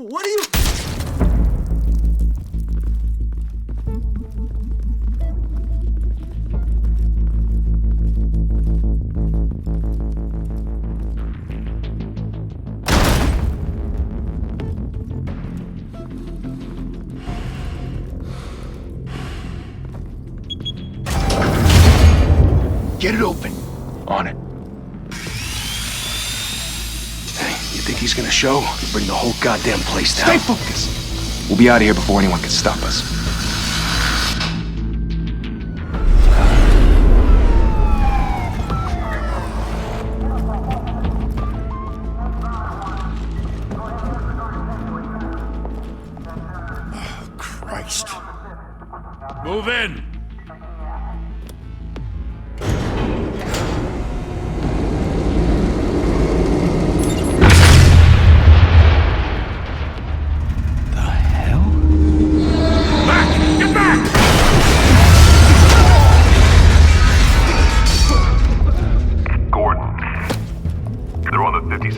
What are you... Get it open. On it. Hey, you think he's gonna show? Bring the whole goddamn place down. Stay focused. We'll be out of here before anyone can stop us. Oh, Christ. Move in!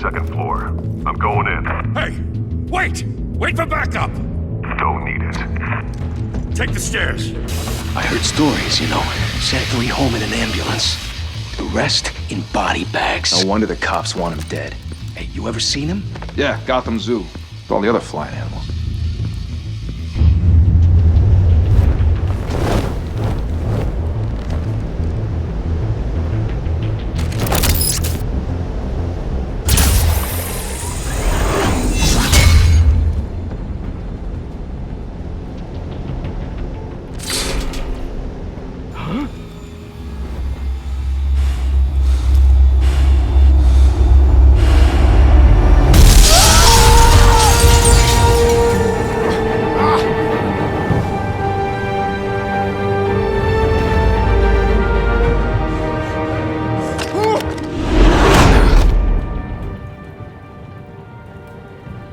Second floor. I'm going in. Hey! Wait! Wait for backup! Don't need it. Take the stairs. I heard stories, you know. Sent 3 home in an ambulance. The rest in body bags. No wonder the cops want him dead. Hey, you ever seen him? Yeah, Gotham Zoo. With all the other flying animals.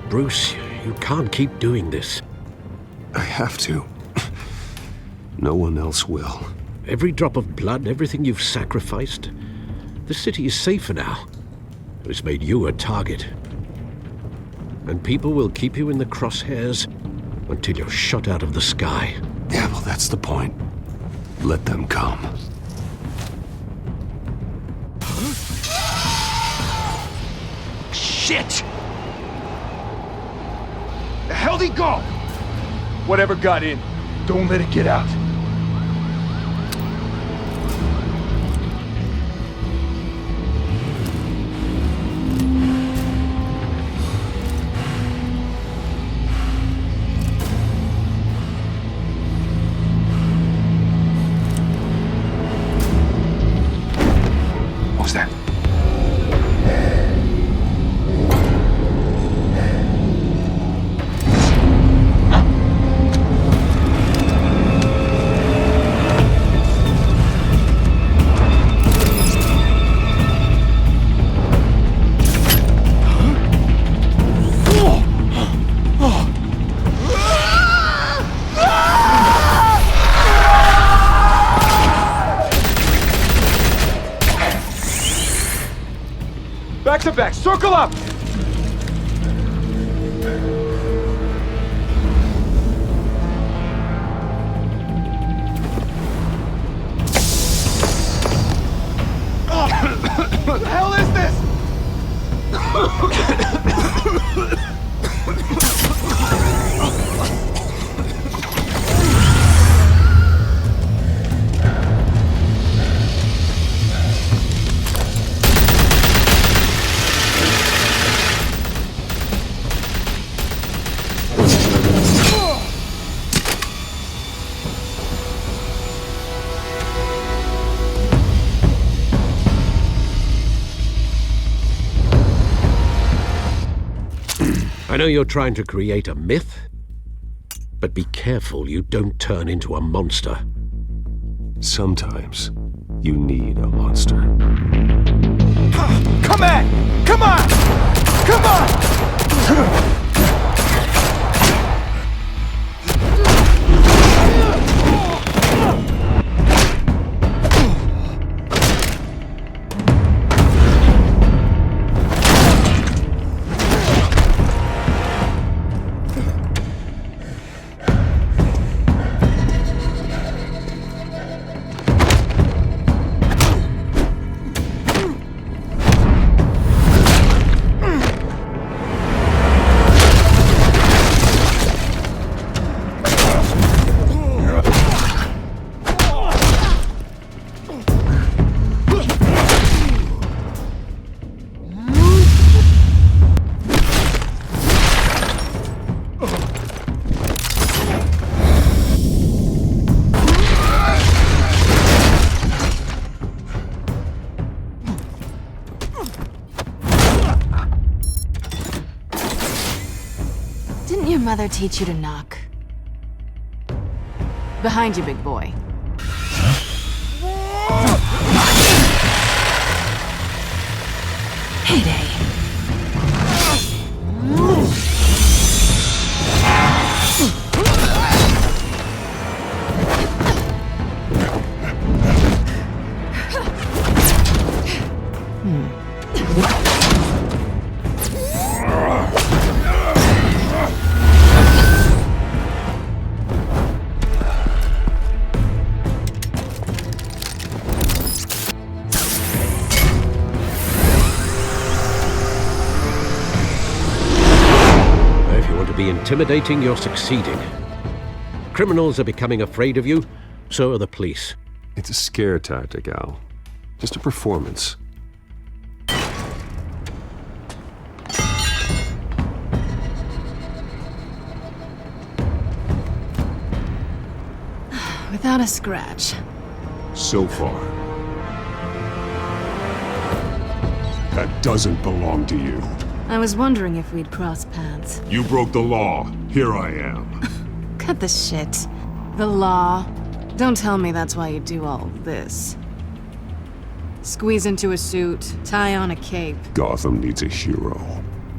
Bruce, you can't keep doing this. I have to. No one else will. Every drop of blood, everything you've sacrificed. The city is safer now. It's made you a target. And people will keep you in the crosshairs until you're shot out of the sky. Yeah, well, that's the point. Let them come. Shit! The hell'd he go? Whatever got in, don't let it get out. What was that? Back to back, circle up! What the hell is this? I know you're trying to create a myth, but be careful you don't turn into a monster. Sometimes you need a monster. Come on! Come on! Come on! your mother teach you to knock? Behind you, big boy. Heyday. Intimidating, you're succeeding. Criminals are becoming afraid of you, so are the police. It's a scare tactic, Al. Just a performance. Without a scratch. So far. That doesn't belong to you. I was wondering if we'd cross paths. You broke the law. Here I am. Cut the shit. The law. Don't tell me that's why you do all this. Squeeze into a suit, tie on a cape. Gotham needs a hero.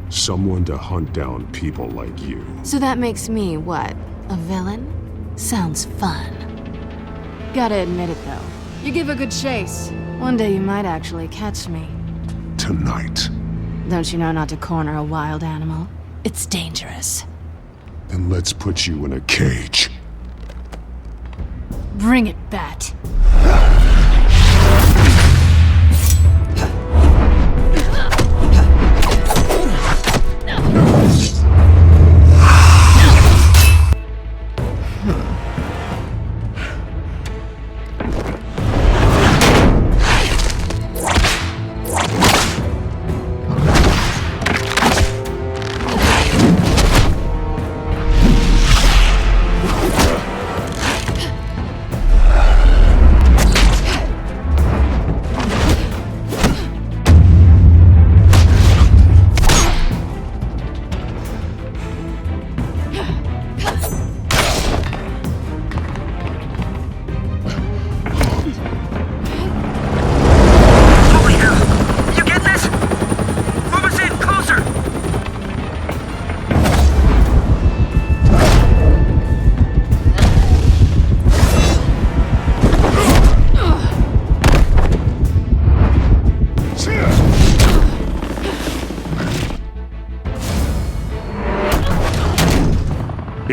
Someone to hunt down people like you. So that makes me, what, a villain? Sounds fun. Gotta admit it, though. You give a good chase. One day you might actually catch me. Tonight. Don't you know not to corner a wild animal? It's dangerous. Then let's put you in a cage. Bring it, Bat.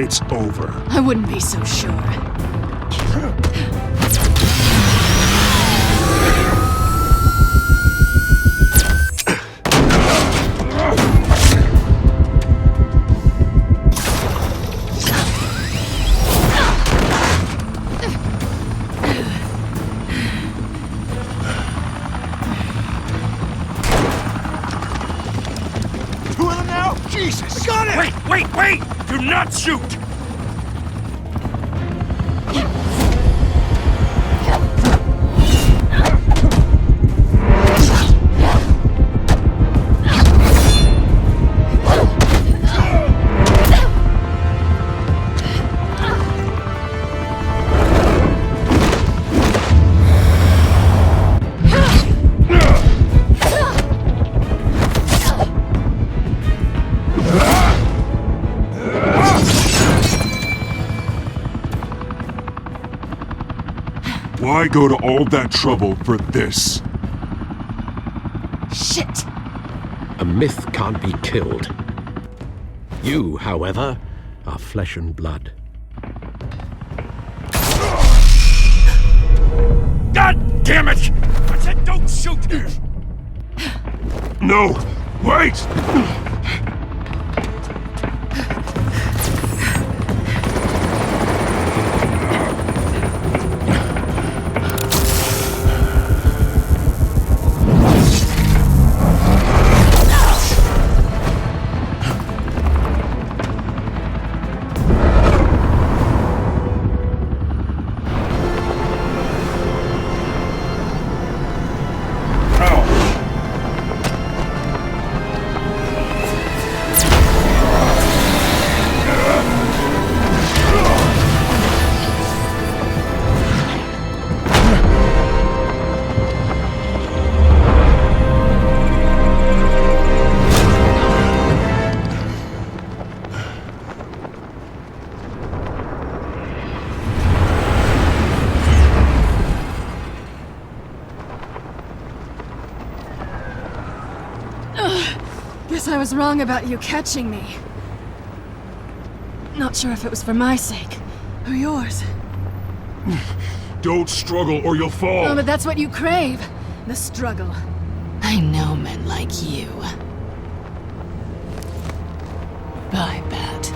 It's over. I wouldn't be so sure. Two of them now? Jesus! Got it! Wait! Do not shoot! Why go to all that trouble for this? Shit! A myth can't be killed. You, however, are flesh and blood. God damn it! I said don't shoot! No! Wait! Guess I was wrong about you catching me. Not sure if it was for my sake or yours. Don't struggle or you'll fall! Oh, but that's what you crave. The struggle. I know men like you. Bye, Bat.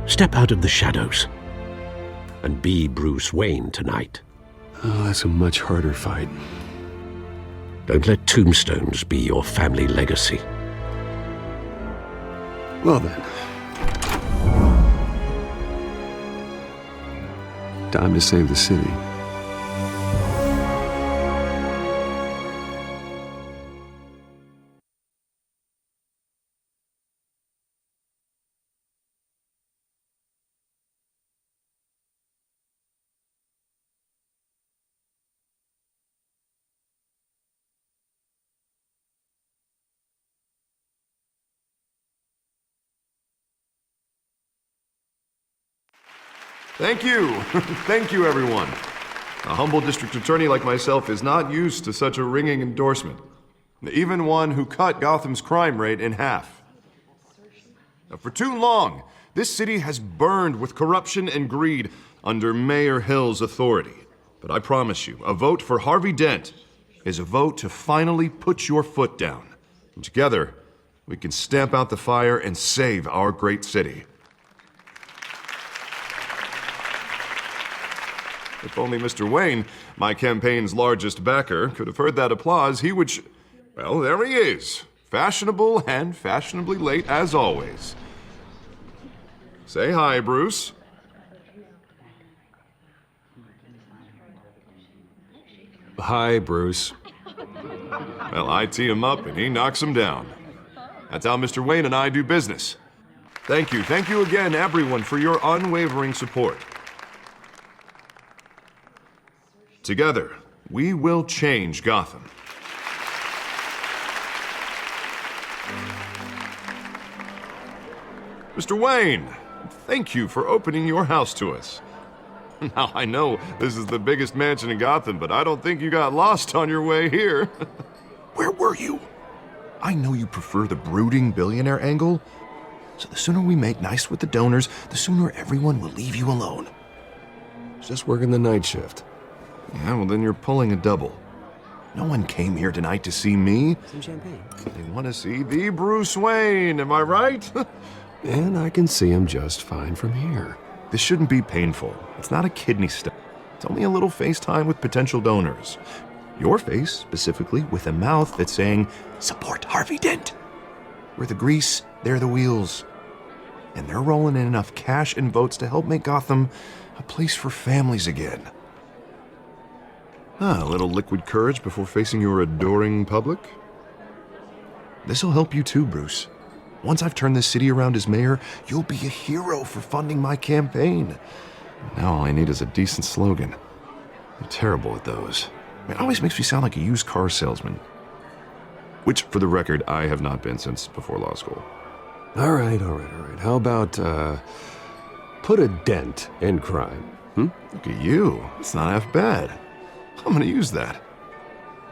Step out of the shadows and be Bruce Wayne tonight. Oh, that's a much harder fight. Don't let tombstones be your family legacy. Well then. Time to save the city. Thank you. Thank you, everyone. A humble district attorney like myself is not used to such a ringing endorsement. Even one who cut Gotham's crime rate in half. For too long, this city has burned with corruption and greed under Mayor Hill's authority. But I promise you, a vote for Harvey Dent is a vote to finally put your foot down. And together, we can stamp out the fire and save our great city. If only Mr. Wayne, my campaign's largest backer, could have heard that applause, he would well, there he is. Fashionable and fashionably late as always. Say hi, Bruce. Hi, Bruce. Well, I tee him up and he knocks him down. That's how Mr. Wayne and I do business. Thank you again, everyone, for your unwavering support. Together, we will change Gotham. Mr. Wayne, thank you for opening your house to us. Now, I know this is the biggest mansion in Gotham, but I don't think you got lost on your way here. Where were you? I know you prefer the brooding billionaire angle, so the sooner we make nice with the donors, the sooner everyone will leave you alone. Just working the night shift. Yeah, well, then you're pulling a double. No one came here tonight to see me. Some champagne. They want to see the Bruce Wayne, am I right? And I can see him just fine from here. This shouldn't be painful. It's not a kidney stone. It's only a little FaceTime with potential donors. Your face, specifically, with a mouth that's saying, support Harvey Dent. We're the grease, they're the wheels. And they're rolling in enough cash and votes to help make Gotham a place for families again. A little liquid courage before facing your adoring public. This'll help you too, Bruce. Once I've turned this city around as mayor, you'll be a hero for funding my campaign. Now all I need is a decent slogan. I'm terrible at those. It always makes me sound like a used car salesman. Which, for the record, I have not been since before law school. All right. How about, put a dent in crime? Look at you. It's not half bad. I'm gonna use that.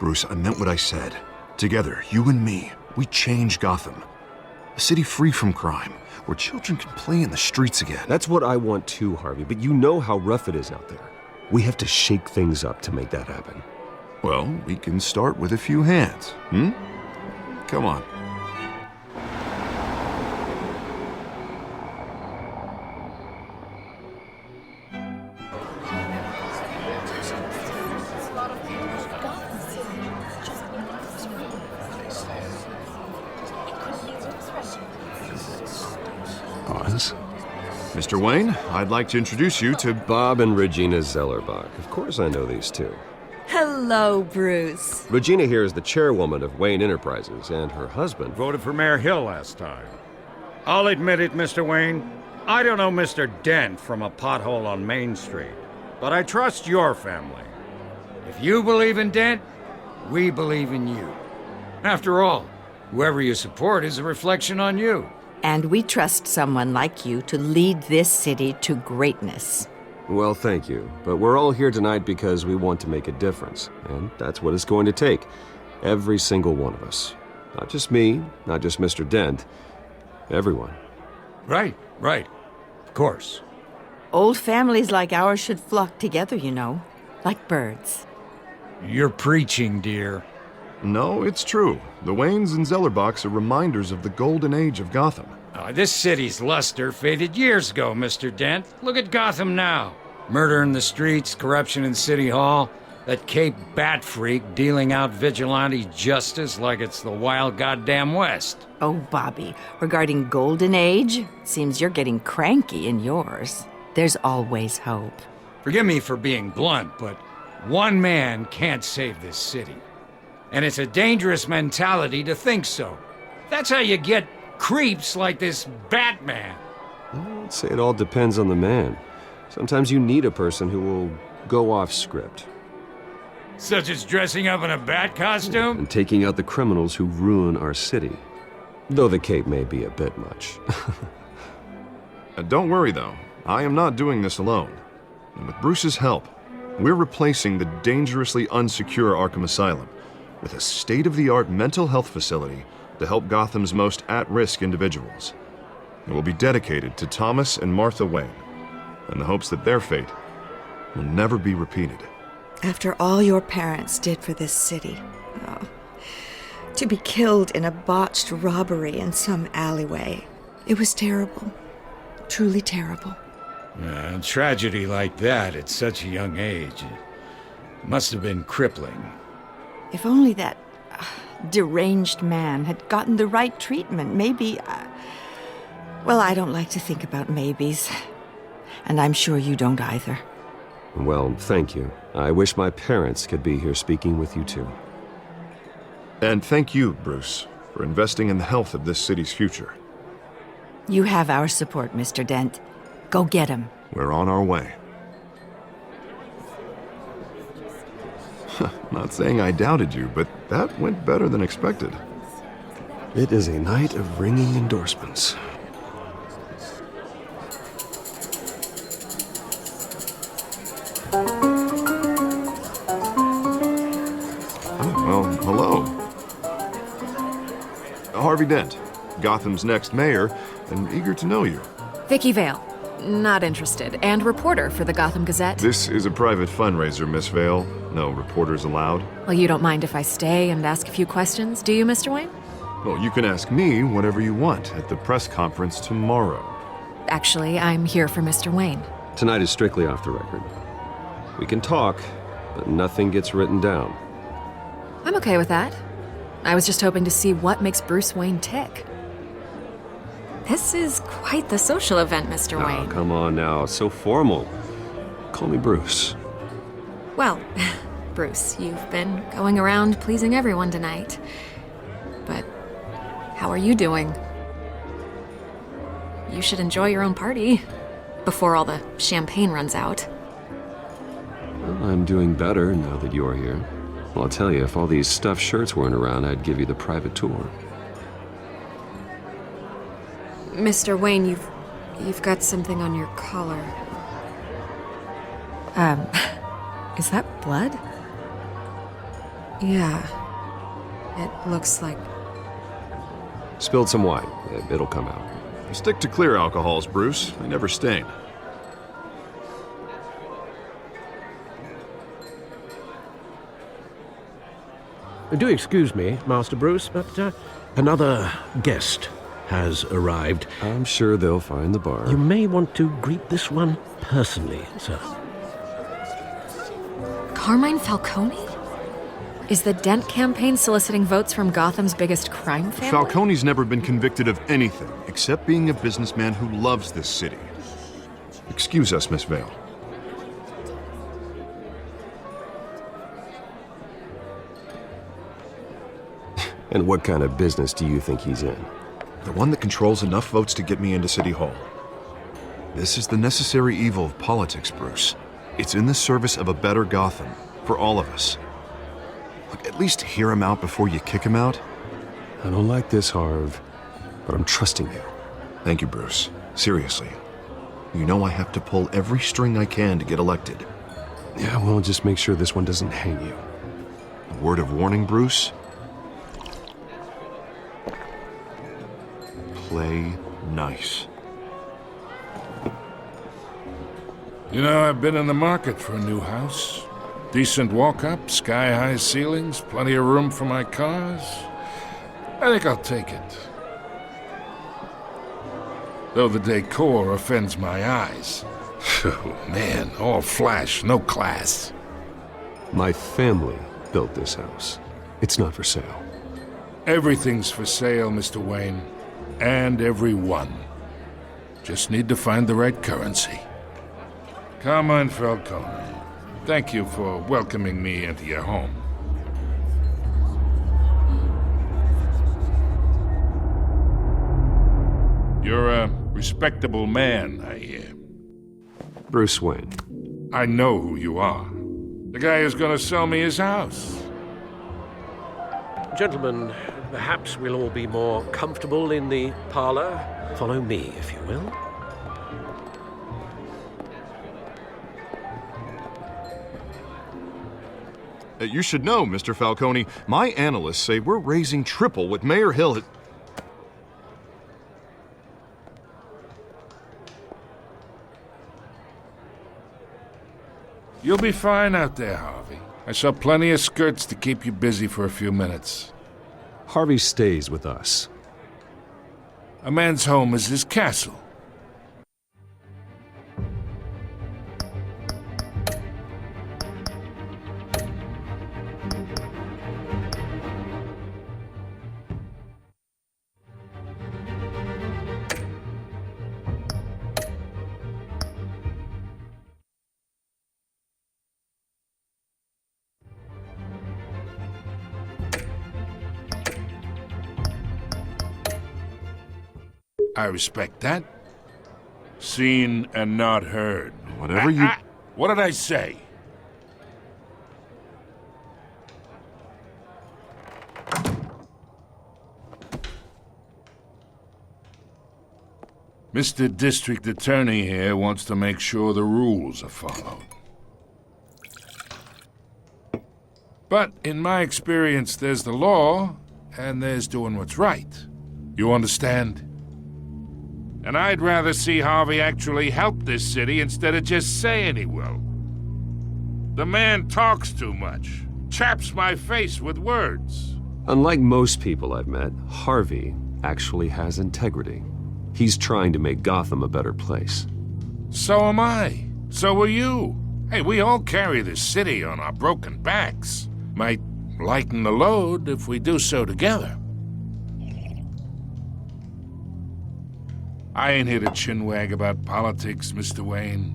Bruce, I meant what I said. Together, you and me, we change Gotham. A city free from crime, where children can play in the streets again. That's what I want too, Harvey, but you know how rough it is out there. We have to shake things up to make that happen. Well, we can start with a few hands, Come on. Pause. Mr. Wayne, I'd like to introduce you to Bob and Regina Zellerbach. Of course I know these two. Hello, Bruce. Regina here is the chairwoman of Wayne Enterprises, and her husband... Voted for Mayor Hill last time. I'll admit it, Mr. Wayne. I don't know Mr. Dent from a pothole on Main Street, but I trust your family. If you believe in Dent, We believe in you. After all, whoever you support is a reflection on you. And we trust someone like you to lead this city to greatness. Well, thank you. But we're all here tonight because we want to make a difference. And that's what it's going to take. Every single one of us. Not just me, not just Mr. Dent. Everyone. Right. Of course. Old families like ours should flock together, you know. Like birds. You're preaching, dear. No, it's true. The Waynes and Zellerbachs are reminders of the golden age of Gotham. This city's luster faded years ago, Mr. Dent. Look at Gotham now. Murder in the streets, corruption in City Hall, that Cape Bat freak dealing out vigilante justice like it's the wild goddamn West. Oh, Bobby, regarding Golden Age, seems you're getting cranky in yours. There's always hope. Forgive me for being blunt, but one man can't save this city. And it's a dangerous mentality to think so. That's how you get creeps like this Batman. I'd say it all depends on the man. Sometimes you need a person who will go off script. Such as dressing up in a bat costume? And taking out the criminals who ruin our city. Though the cape may be a bit much. Don't worry, though. I am not doing this alone. And with Bruce's help, we're replacing the dangerously unsecure Arkham Asylum with a state-of-the-art mental health facility to help Gotham's most at-risk individuals. It will be dedicated to Thomas and Martha Wayne, in the hopes that their fate will never be repeated. After all your parents did for this city, to be killed in a botched robbery in some alleyway, it was terrible. Truly terrible. A tragedy like that at such a young age, it must have been crippling. If only that deranged man had gotten the right treatment, maybe... well, I don't like to think about maybes. And I'm sure you don't either. Well, thank you. I wish my parents could be here speaking with you too. And thank you, Bruce, for investing in the health of this city's future. You have our support, Mr. Dent. Go get him. We're on our way. Not saying I doubted you, but that went better than expected. It is a night of ringing endorsements. Well, hello. Harvey Dent, Gotham's next mayor, and eager to know you. Vicky Vale. Not interested. And reporter for the Gotham Gazette. This is a private fundraiser, Miss Vale. No reporters allowed. Well, you don't mind if I stay and ask a few questions, do you, Mr. Wayne? Well, you can ask me whatever you want at the press conference tomorrow. Actually, I'm here for Mr. Wayne. Tonight is strictly off the record. We can talk, but nothing gets written down. I'm okay with that. I was just hoping to see what makes Bruce Wayne tick. This is quite the social event, Mr. Wayne. Oh, come on now. It's so formal. Call me Bruce. Well, Bruce, you've been going around pleasing everyone tonight. But how are you doing? You should enjoy your own party before all the champagne runs out. Well, I'm doing better now that you're here. Well, I'll tell you, if all these stuffed shirts weren't around, I'd give you the private tour. Mr. Wayne, you've got something on your collar. Is that blood? Yeah. It looks like... Spilled some wine. It'll come out. Stick to clear alcohols, Bruce. They never stain. Do excuse me, Master Bruce, but another guest has arrived. I'm sure they'll find the bar. You may want to greet this one personally, sir. Carmine Falcone? Is the Dent campaign soliciting votes from Gotham's biggest crime family? Falcone's never been convicted of anything except being a businessman who loves this city. Excuse us, Miss Vale. And what kind of business do you think he's in? The one that controls enough votes to get me into City Hall. This is the necessary evil of politics, Bruce. It's in the service of a better Gotham, for all of us. Look, at least hear him out before you kick him out. I don't like this, Harv, but I'm trusting you. Thank you, Bruce. Seriously. You know I have to pull every string I can to get elected. Yeah, well, just make sure this one doesn't hang you. A word of warning, Bruce? Play nice. You know, I've been in the market for a new house. Decent walk-up, sky-high ceilings, plenty of room for my cars. I think I'll take it. Though the decor offends my eyes. Oh, man, all flash, no class. My family built this house. It's not for sale. Everything's for sale, Mr. Wayne. And everyone. Just need to find the right currency. Carmine Falcone, thank you for welcoming me into your home. You're a respectable man, I hear. Bruce Wayne. I know who you are. The guy who's gonna sell me his house. Gentlemen, perhaps we'll all be more comfortable in the parlor. Follow me, if you will. You should know, Mr. Falcone, my analysts say we're raising triple what Mayor Hill had... You'll be fine out there, Harvey. I saw plenty of skirts to keep you busy for a few minutes. Harvey stays with us. A man's home is his castle. I respect that. Seen and not heard. Whatever you... What did I say? Mr. District Attorney here wants to make sure the rules are followed. But in my experience, there's the law, and there's doing what's right. You understand? And I'd rather see Harvey actually help this city instead of just saying he will. The man talks too much, chaps my face with words. Unlike most people I've met, Harvey actually has integrity. He's trying to make Gotham a better place. So am I. So are you. Hey, we all carry this city on our broken backs. Might lighten the load if we do so together. I ain't here to chinwag about politics, Mr. Wayne.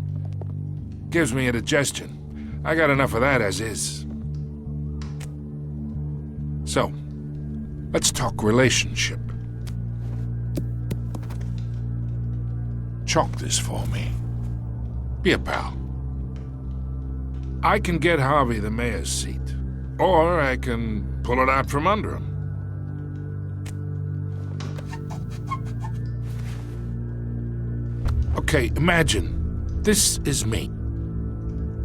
Gives me indigestion. I got enough of that as is. So, let's talk relationship. Chalk this for me. Be a pal. I can get Harvey the mayor's seat, or I can pull it out from under him. Okay, imagine, this is me.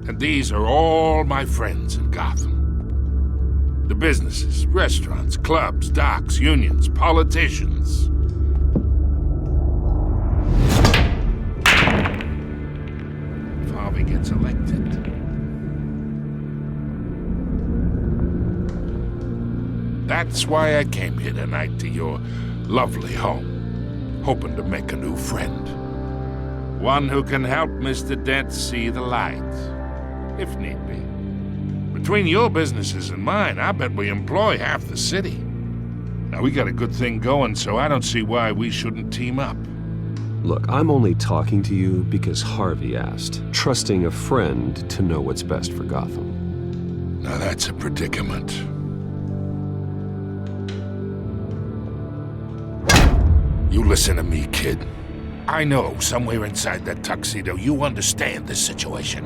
And these are all my friends in Gotham. The businesses, restaurants, clubs, docks, unions, politicians. If Harvey gets elected, that's why I came here tonight to your lovely home, hoping to make a new friend. One who can help Mr. Dent see the light, if need be. Between your businesses and mine, I bet we employ half the city. Now, we got a good thing going, so I don't see why we shouldn't team up. Look, I'm only talking to you because Harvey asked, trusting a friend to know what's best for Gotham. Now that's a predicament. You listen to me, kid. I know somewhere inside that tuxedo you understand this situation.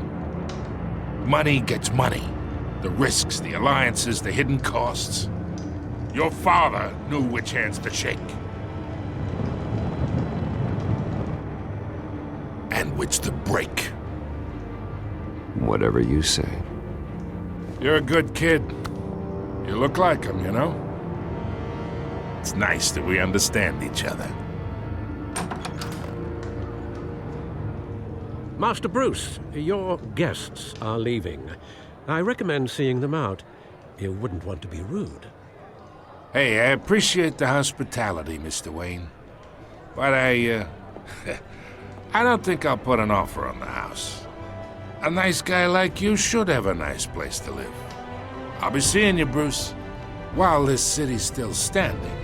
Money gets money. The risks, the alliances, the hidden costs. Your father knew which hands to shake. And which to break. Whatever you say. You're a good kid. You look like him, you know? It's nice that we understand each other. Master Bruce, your guests are leaving. I recommend seeing them out. You wouldn't want to be rude. Hey, I appreciate the hospitality, Mr. Wayne. But I don't think I'll put an offer on the house. A nice guy like you should have a nice place to live. I'll be seeing you, Bruce, while this city's still standing.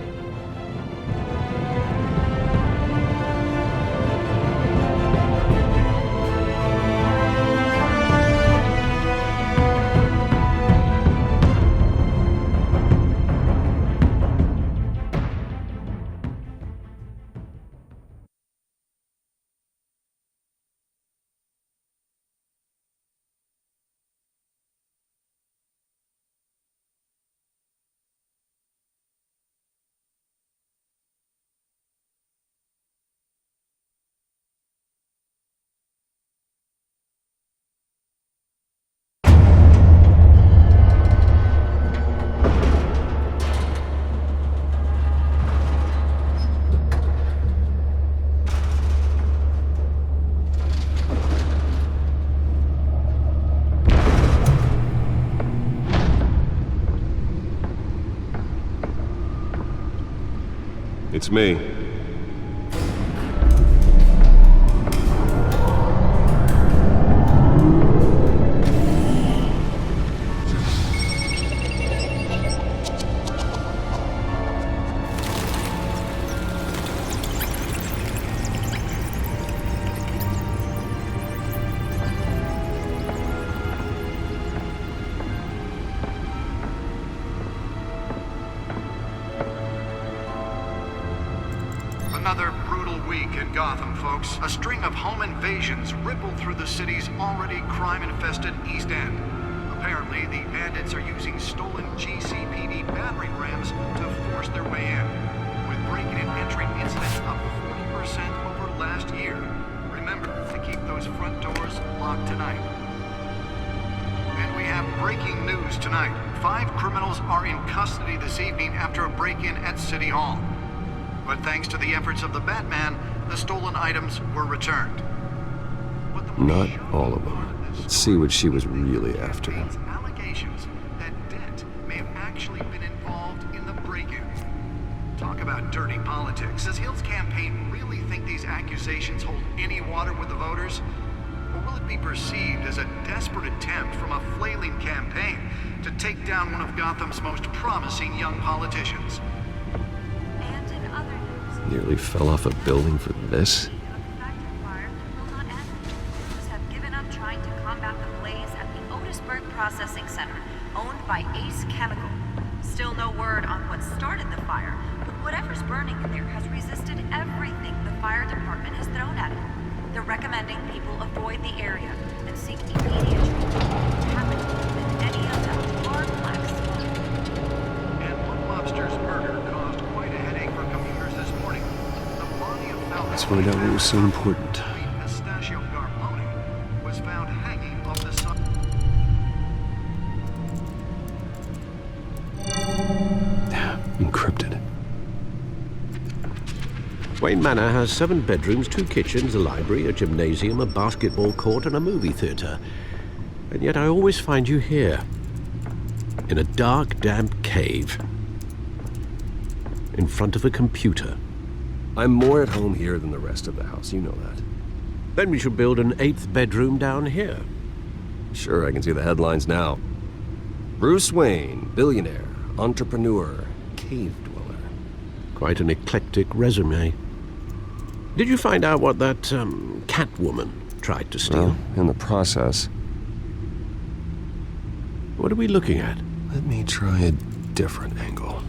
It's me. Another brutal week in Gotham, folks. A string of home invasions rippled through the city's already crime-infested East End. Apparently, the bandits are using stolen GCPD battering rams to force their way in, with break-in and entry incidents up 40% over last year. Remember to keep those front doors locked tonight. And we have breaking news tonight. 5 criminals are in custody this evening after a break-in at City Hall. But thanks to the efforts of the Batman, the stolen items were returned. Not all of them. Let's see what she was really after. Allegations that Dent may have actually been involved in the break-in. Talk about dirty politics. Does Hill's campaign really think these accusations hold any water with the voters? Or will it be perceived as a desperate attempt from a flailing campaign to take down one of Gotham's most promising young politicians? Nearly fell off a building for this? Have given up trying to combat the blaze at the Otisburg Processing Center, owned by Ace Chemical. Still no word on what started the fire, but whatever's burning in there has resisted everything the fire department has thrown at it. They're recommending people avoid the area and seek immediate treatment if happen to have been any of that hard black smoke. And one lobster's murder caused quite a headache for commuters this morning. The body of Falcon, Let's find out what was so important. Pistachio Garpone, was found hanging off the sun. Encrypted. Wayne Manor has 7 bedrooms, 2 kitchens, a library, a gymnasium, a basketball court, and a movie theater. And yet I always find you here, in a dark, damp cave, in front of a computer. I'm more at home here than the rest of the house, you know that. Then we should build an 8th bedroom down here. Sure, I can see the headlines now. Bruce Wayne, billionaire, entrepreneur, cave dweller. Quite an eclectic resume. Did you find out what that, Catwoman tried to steal? Well, in the process. What are we looking at? Let me try a different angle.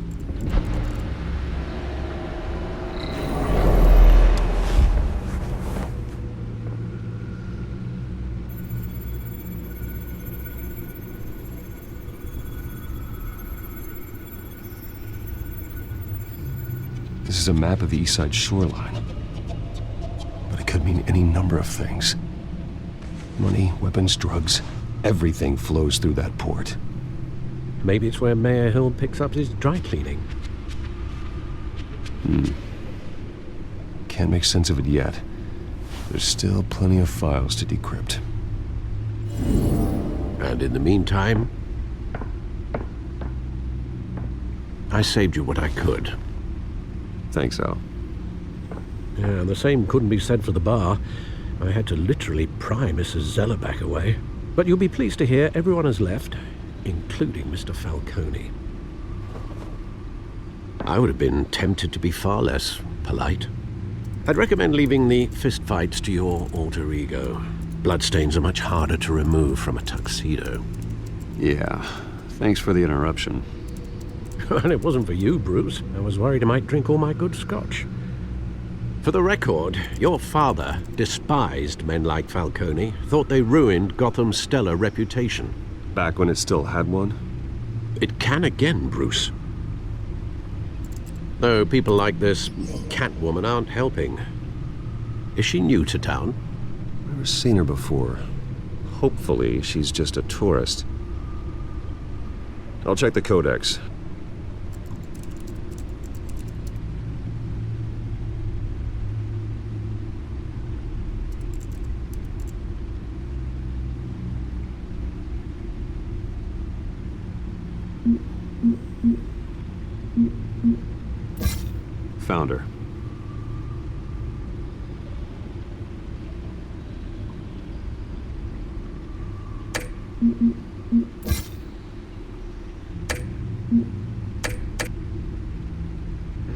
This is a map of the East Side shoreline. But it could mean any number of things. Money, weapons, drugs, everything flows through that port. Maybe it's where Mayor Hill picks up his dry cleaning. Can't make sense of it yet. There's still plenty of files to decrypt. And in the meantime, I saved you what I could. Thanks, Al. Yeah, the same couldn't be said for the bar. I had to literally pry Mrs. Zeller back away. But you'll be pleased to hear everyone has left, including Mr. Falcone. I would have been tempted to be far less polite. I'd recommend leaving the fistfights to your alter ego. Bloodstains are much harder to remove from a tuxedo. Yeah, thanks for the interruption. And it wasn't for you, Bruce. I was worried I might drink all my good scotch. For the record, your father despised men like Falcone, thought they ruined Gotham's stellar reputation. Back when it still had one? It can again, Bruce. Though people like this Catwoman aren't helping. Is she new to town? Never seen her before. Hopefully, she's just a tourist. I'll check the codex. Found her.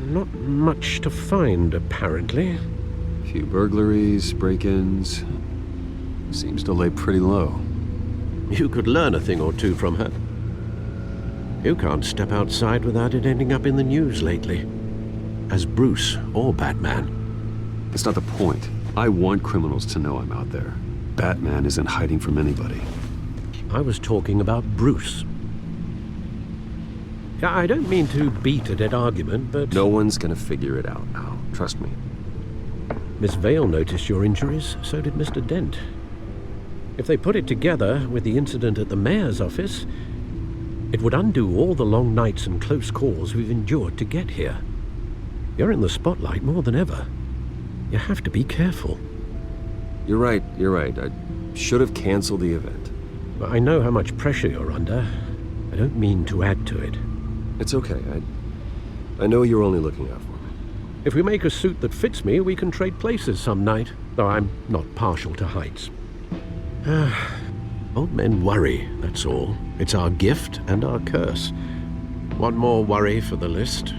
Not much to find, apparently. Few burglaries, break-ins. Seems to lay pretty low. You could learn a thing or two from her. You can't step outside without it ending up in the news lately. As Bruce or Batman. That's not the point. I want criminals to know I'm out there. Batman isn't hiding from anybody. I was talking about Bruce. I don't mean to beat a dead argument, but... No one's gonna figure it out, Al. Trust me. Miss Vale noticed your injuries, so did Mr. Dent. If they put it together with the incident at the mayor's office, it would undo all the long nights and close calls we've endured to get here. You're in the spotlight more than ever. You have to be careful. You're right. I should have canceled the event. I know how much pressure you're under. I don't mean to add to it. It's okay. I know you're only looking out for me. If we make a suit that fits me, we can trade places some night, though I'm not partial to heights. Old men worry, that's all. It's our gift and our curse. One more worry for the list.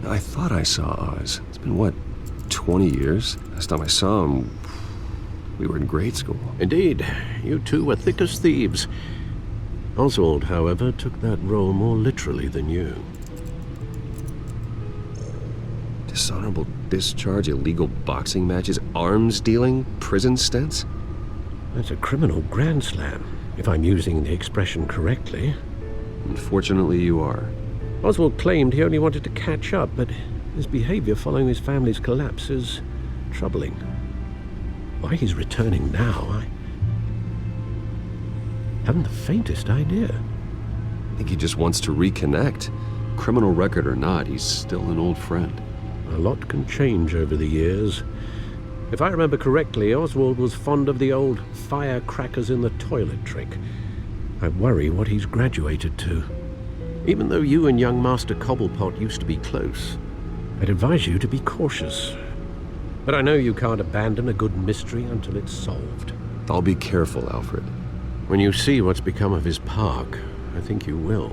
I thought I saw Oz. It's been, what, 20 years? Last time I saw him, we were in grade school. Indeed. You two were thick as thieves. Oswald, however, took that role more literally than you. Dishonorable discharge, illegal boxing matches, arms dealing, prison stints? That's a criminal grand slam, if I'm using the expression correctly. Unfortunately, you are. Oswald claimed he only wanted to catch up, but his behavior following his family's collapse is troubling. Why he's returning now, I haven't the faintest idea. I think he just wants to reconnect. Criminal record or not, he's still an old friend. A lot can change over the years. If I remember correctly, Oswald was fond of the old firecrackers in the toilet trick. I worry what he's graduated to. Even though you and young Master Cobblepot used to be close, I'd advise you to be cautious. But I know you can't abandon a good mystery until it's solved. I'll be careful, Alfred. When you see what's become of his park, I think you will.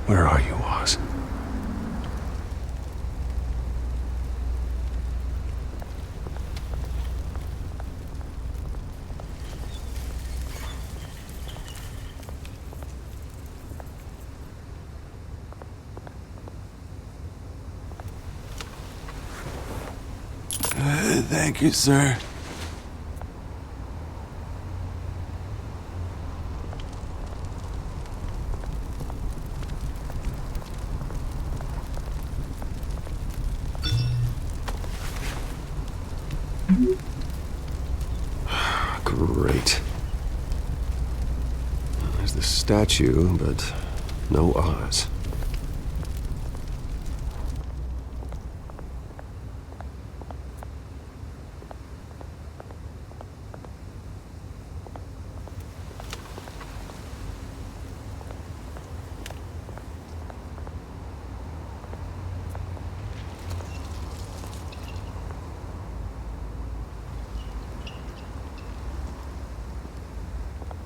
Where are you, Oz? Thank you, sir. Great. There's the statue, but no Oz.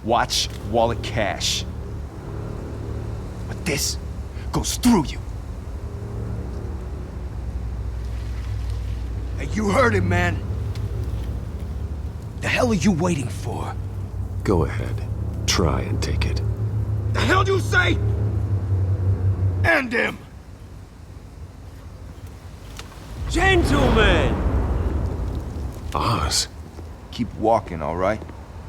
Watch, wallet, cash. But this goes through you. Hey, you heard it, man. The hell are you waiting for? Go ahead. Try and take it. The hell do you say? End him! Gentlemen! Oz. Keep walking, all right?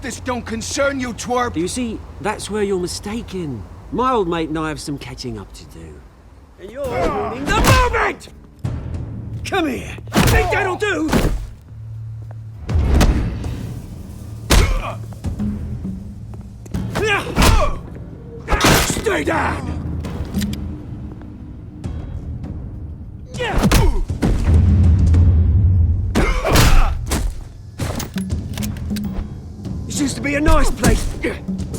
This don't concern you, twerp! You see, that's where you're mistaken. My old mate and I have some catching up to do. And you're ruining the moment! Come here! Think that'll do? Stay down! This used to be a nice place.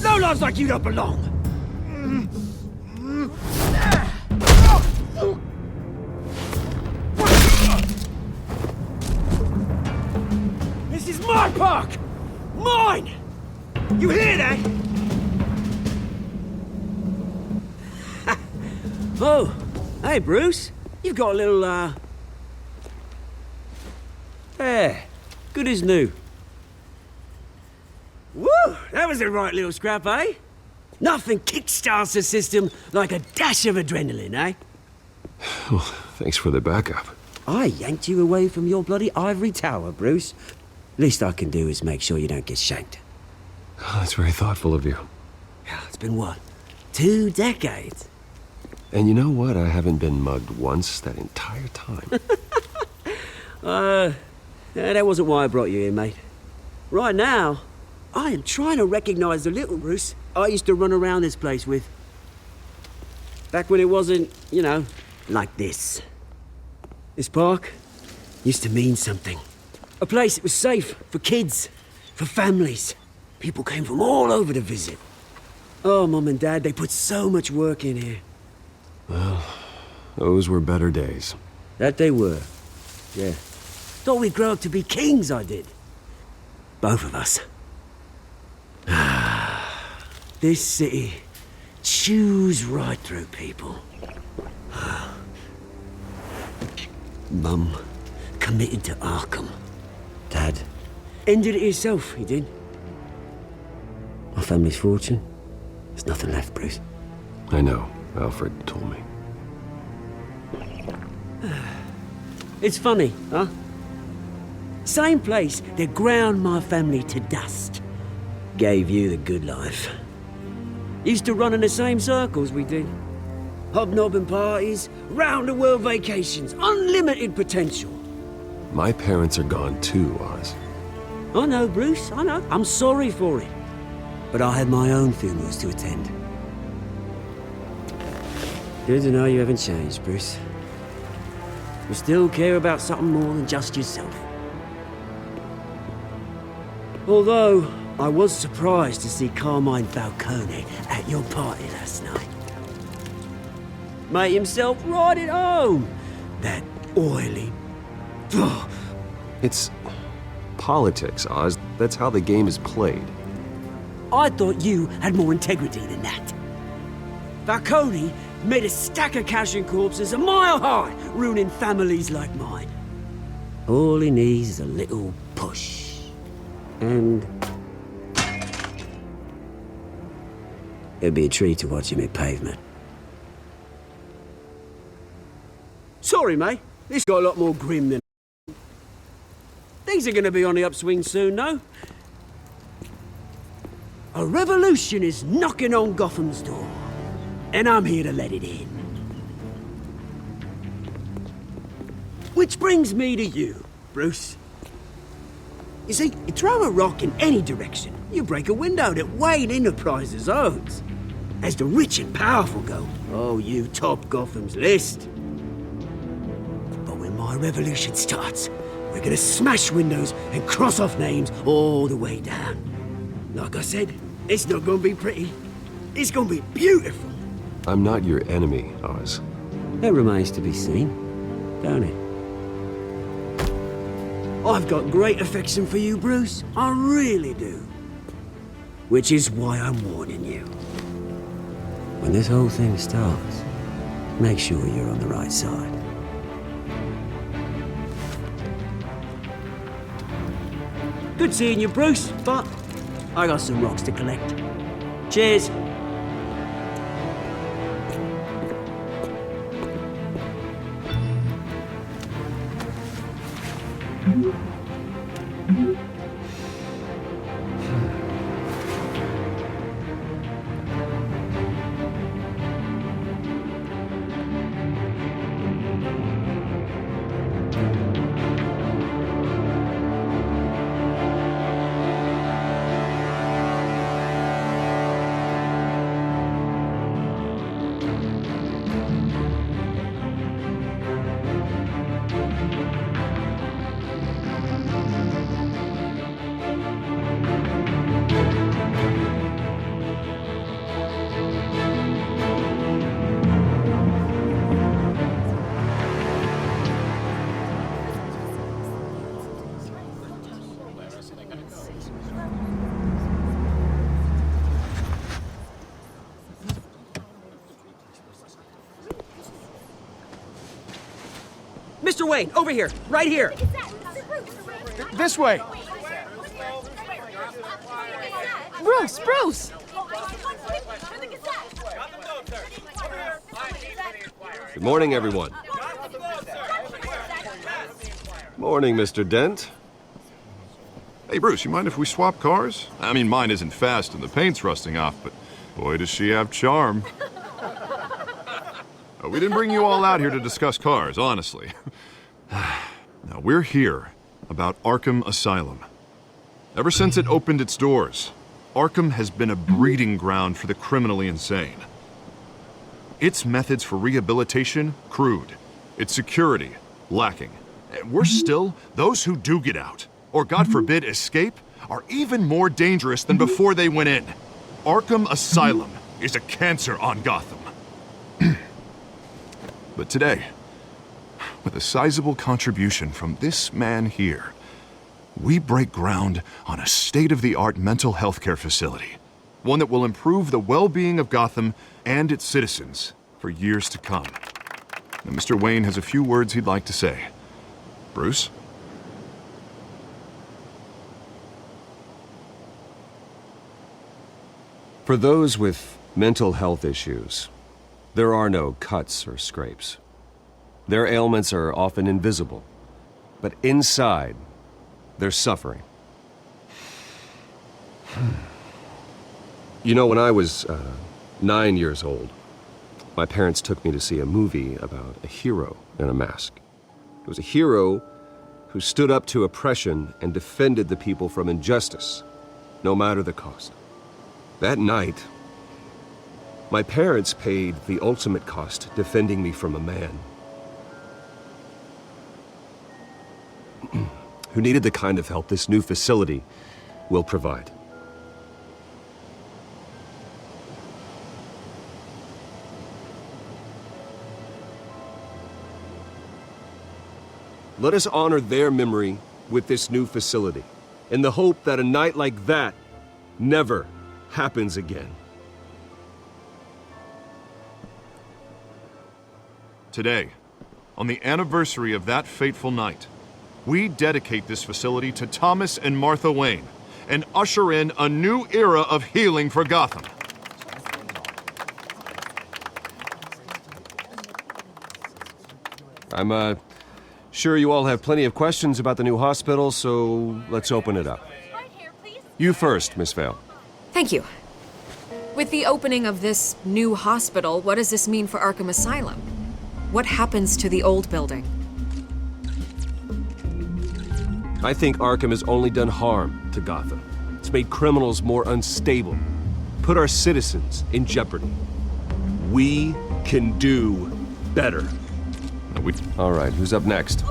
No lives like you don't belong. This is my park! Mine! You hear that? Oh, hey Bruce. You've got a little, There. Good as new. Woo! That was a right little scrap, eh? Nothing kickstarts the system like a dash of adrenaline, eh? Well, thanks for the backup. I yanked you away from your bloody ivory tower, Bruce. Least I can do is make sure you don't get shanked. Oh, that's very thoughtful of you. It's been what? 2 decades? And you know what? I haven't been mugged once that entire time. That wasn't why I brought you here, mate. Right now, I am trying to recognize the little Bruce I used to run around this place with. Back when it wasn't, you know, like this. This park used to mean something. A place that was safe for kids, for families. People came from all over to visit. Oh, Mum and Dad, they put so much work in here. Well, those were better days. That they were. Yeah. Thought we'd grow up to be kings, I did. Both of us. This city chews right through people. Mum committed to Arkham. Dad ended it himself, he did. My family's fortune, there's nothing left, Bruce. I know. Alfred told me. It's funny, huh? Same place that ground my family to dust gave you the good life. Used to run in the same circles we did. Hobnobbing parties, round-the-world vacations, unlimited potential. My parents are gone too, Oz. I know, Bruce, I know. I'm sorry for it. But I had my own funerals to attend. Good to know you haven't changed, Bruce. You still care about something more than just yourself. Although, I was surprised to see Carmine Falcone at your party last night. Made himself right at home. That oily... It's politics, Oz. That's how the game is played. I thought you had more integrity than that. Falcone made a stack of cash and corpses a mile high, ruining families like mine. All he needs is a little push. And it'd be a treat to watch him hit pavement. Sorry, mate. This got a lot more grim than... Things are gonna be on the upswing soon, though. A revolution is knocking on Gotham's door, and I'm here to let it in. Which brings me to you, Bruce. You see, you throw a rock in any direction, you break a window that Wayne Enterprises owns. As the rich and powerful go, oh, you top Gotham's list. But when my revolution starts, we're gonna smash windows and cross off names all the way down. Like I said, it's not gonna be pretty. It's gonna be beautiful. I'm not your enemy, Oz. That remains to be seen, don't it? I've got great affection for you, Bruce. I really do. Which is why I'm warning you. When this whole thing starts, make sure you're on the right side. Good seeing you, Bruce, but I got some rocks to collect. Cheers. Mr. Wayne, over here, right here. This way. Bruce! Good morning, everyone. Morning, Mr. Dent. Hey, Bruce, you mind if we swap cars? I mean, mine isn't fast and the paint's rusting off, but boy, does she have charm. We didn't bring you all out here to discuss cars, honestly. Now, we're here about Arkham Asylum. Ever since it opened its doors, Arkham has been a breeding ground for the criminally insane. Its methods for rehabilitation, crude. Its security, lacking. And worse still, those who do get out, or God forbid escape, are even more dangerous than before they went in. Arkham Asylum is a cancer on Gotham. But today, with a sizable contribution from this man here, we break ground on a state-of-the-art mental health care facility. One that will improve the well-being of Gotham and its citizens for years to come. Now, Mr. Wayne has a few words he'd like to say. Bruce? For those with mental health issues, there are no cuts or scrapes. Their ailments are often invisible, but inside, they're suffering. You know, when I was 9 years old, my parents took me to see a movie about a hero in a mask. It was a hero who stood up to oppression and defended the people from injustice, no matter the cost. That night, my parents paid the ultimate cost defending me from a man who needed the kind of help this new facility will provide. Let us honor their memory with this new facility, in the hope that a night like that never happens again. Today, on the anniversary of that fateful night, we dedicate this facility to Thomas and Martha Wayne and usher in a new era of healing for Gotham. I'm, sure you all have plenty of questions about the new hospital, so let's open it up. You first, Miss Vale. Thank you. With the opening of this new hospital, what does this mean for Arkham Asylum? What happens to the old building? I think Arkham has only done harm to Gotham. It's made criminals more unstable, put our citizens in jeopardy. We can do better. All right, who's up next?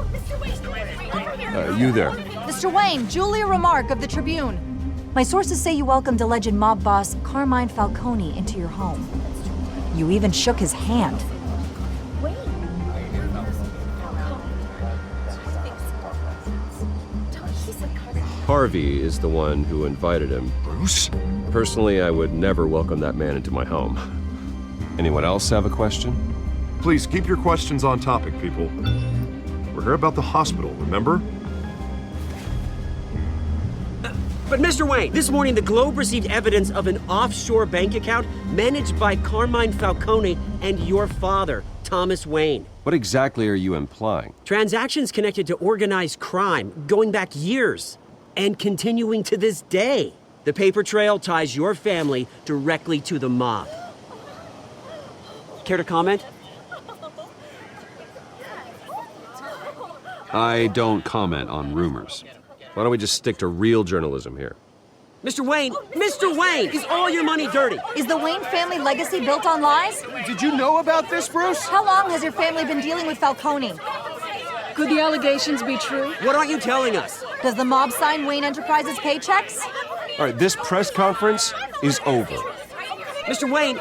You there. Mr. Wayne, Julia Remark of the Tribune. My sources say you welcomed alleged mob boss Carmine Falcone into your home. You even shook his hand. Harvey is the one who invited him. Bruce? Personally, I would never welcome that man into my home. Anyone else have a question? Please keep your questions on topic, people. We're here about the hospital, remember? But Mr. Wayne, this morning the Globe received evidence of an offshore bank account managed by Carmine Falcone and your father, Thomas Wayne. What exactly are you implying? Transactions connected to organized crime going back years and continuing to this day. The paper trail ties your family directly to the mob. Care to comment? I don't comment on rumors. Why don't we just stick to real journalism here? Mr. Wayne, is all your money dirty? Is the Wayne family legacy built on lies? Did you know about this, Bruce? How long has your family been dealing with Falcone? Could the allegations be true? What aren't you telling us? Does the mob sign Wayne Enterprises paychecks? All right, this press conference is over. Mr. Wayne!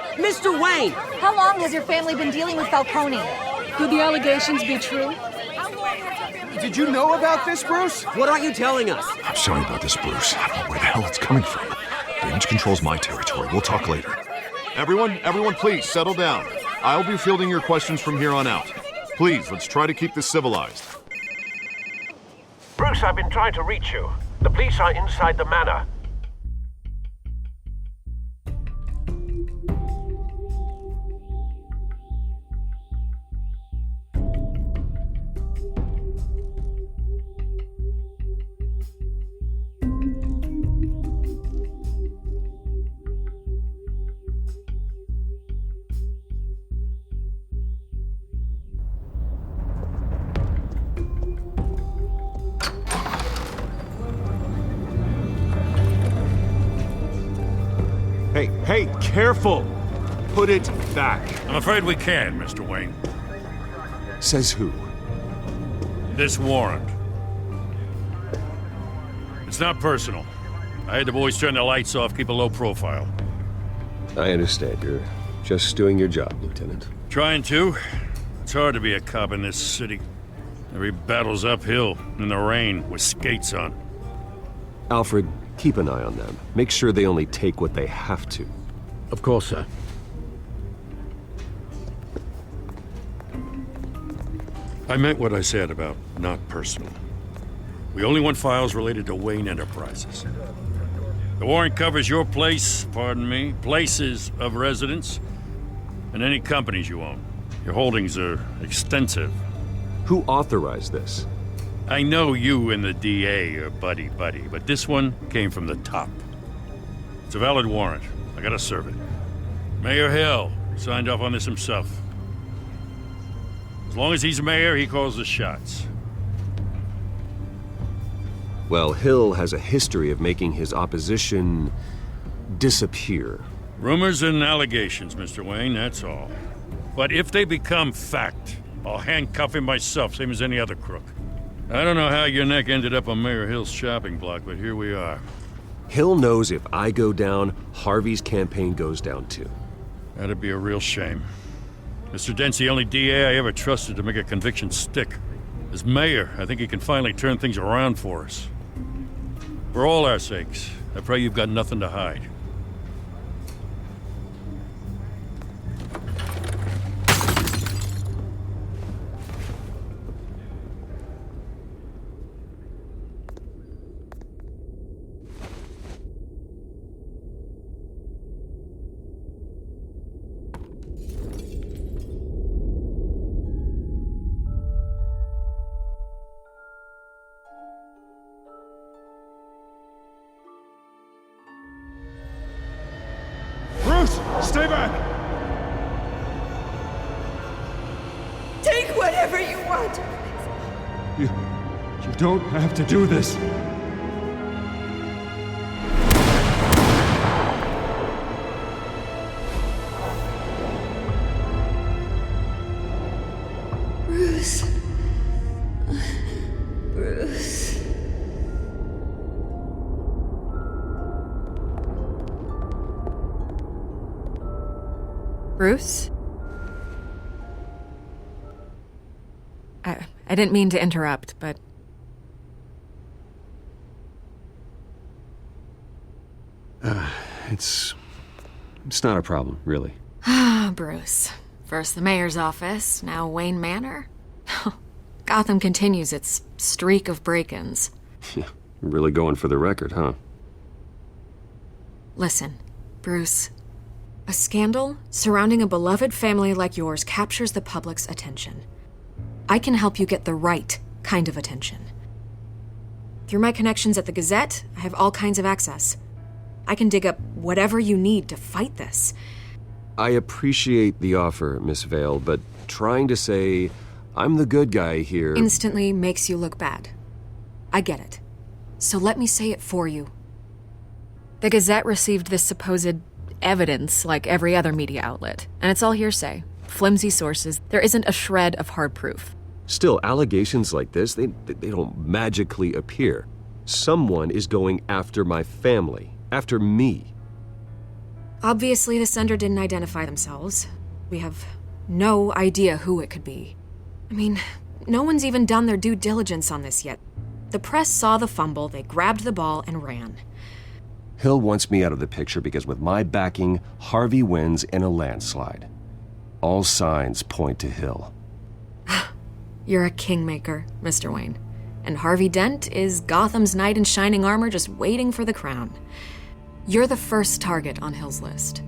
How long has your family been dealing with Falcone? Could the allegations be true? Did you know about this, Bruce? What aren't you telling us? I'm sorry about this, Bruce. I don't know where the hell it's coming from. Damage control's my territory. We'll talk later. Everyone, please settle down. I'll be fielding your questions from here on out. Please, let's try to keep this civilized. Bruce, I've been trying to reach you. The police are inside the manor. Hey, careful! Put it back. I'm afraid we can, Mr. Wayne. Says who? This warrant. It's not personal. I had the boys turn the lights off, keep a low profile. I understand. You're just doing your job, Lieutenant. Trying to. It's hard to be a cop in this city. Every battle's uphill, in the rain, with skates on. Alfred, keep an eye on them. Make sure they only take what they have to. Of course, sir. I meant what I said about not personal. We only want files related to Wayne Enterprises. The warrant covers your place, pardon me, places of residence, and any companies you own. Your holdings are extensive. Who authorized this? I know you and the DA are buddy-buddy, but this one came from the top. It's a valid warrant. I gotta serve it. Mayor Hill signed off on this himself. As long as he's mayor, he calls the shots. Well, Hill has a history of making his opposition disappear. Rumors and allegations, Mr. Wayne, that's all. But if they become fact, I'll handcuff him myself, same as any other crook. I don't know how your neck ended up on Mayor Hill's shopping block, but here we are. Hill knows if I go down, Harvey's campaign goes down too. That'd be a real shame. Mr. Dent's the only DA I ever trusted to make a conviction stick. As mayor, I think he can finally turn things around for us. For all our sakes, I pray you've got nothing to hide. Stay back! Take whatever you want. You don't have to do this. Bruce. Bruce. Bruce? I didn't mean to interrupt, but... It's not a problem, really. Ah, Bruce. First the mayor's office, now Wayne Manor. Gotham continues its streak of break-ins. Yeah, really going for the record, huh? Listen, Bruce. A scandal surrounding a beloved family like yours captures the public's attention. I can help you get the right kind of attention. Through my connections at the Gazette, I have all kinds of access. I can dig up whatever you need to fight this. I appreciate the offer, Miss Vale, but trying to say I'm the good guy here... instantly makes you look bad. I get it. So let me say it for you. The Gazette received this supposed evidence like every other media outlet, and it's all hearsay. Flimsy sources. There isn't a shred of hard proof. Still, allegations like this, they don't magically appear. Someone is going after my family, after me. Obviously, the sender didn't identify themselves. We have no idea who it could be. I mean, no one's even done their due diligence on this yet. The press saw the fumble, they grabbed the ball and ran. Hill wants me out of the picture because with my backing, Harvey wins in a landslide. All signs point to Hill. You're a kingmaker, Mr. Wayne. And Harvey Dent is Gotham's knight in shining armor just waiting for the crown. You're the first target on Hill's list.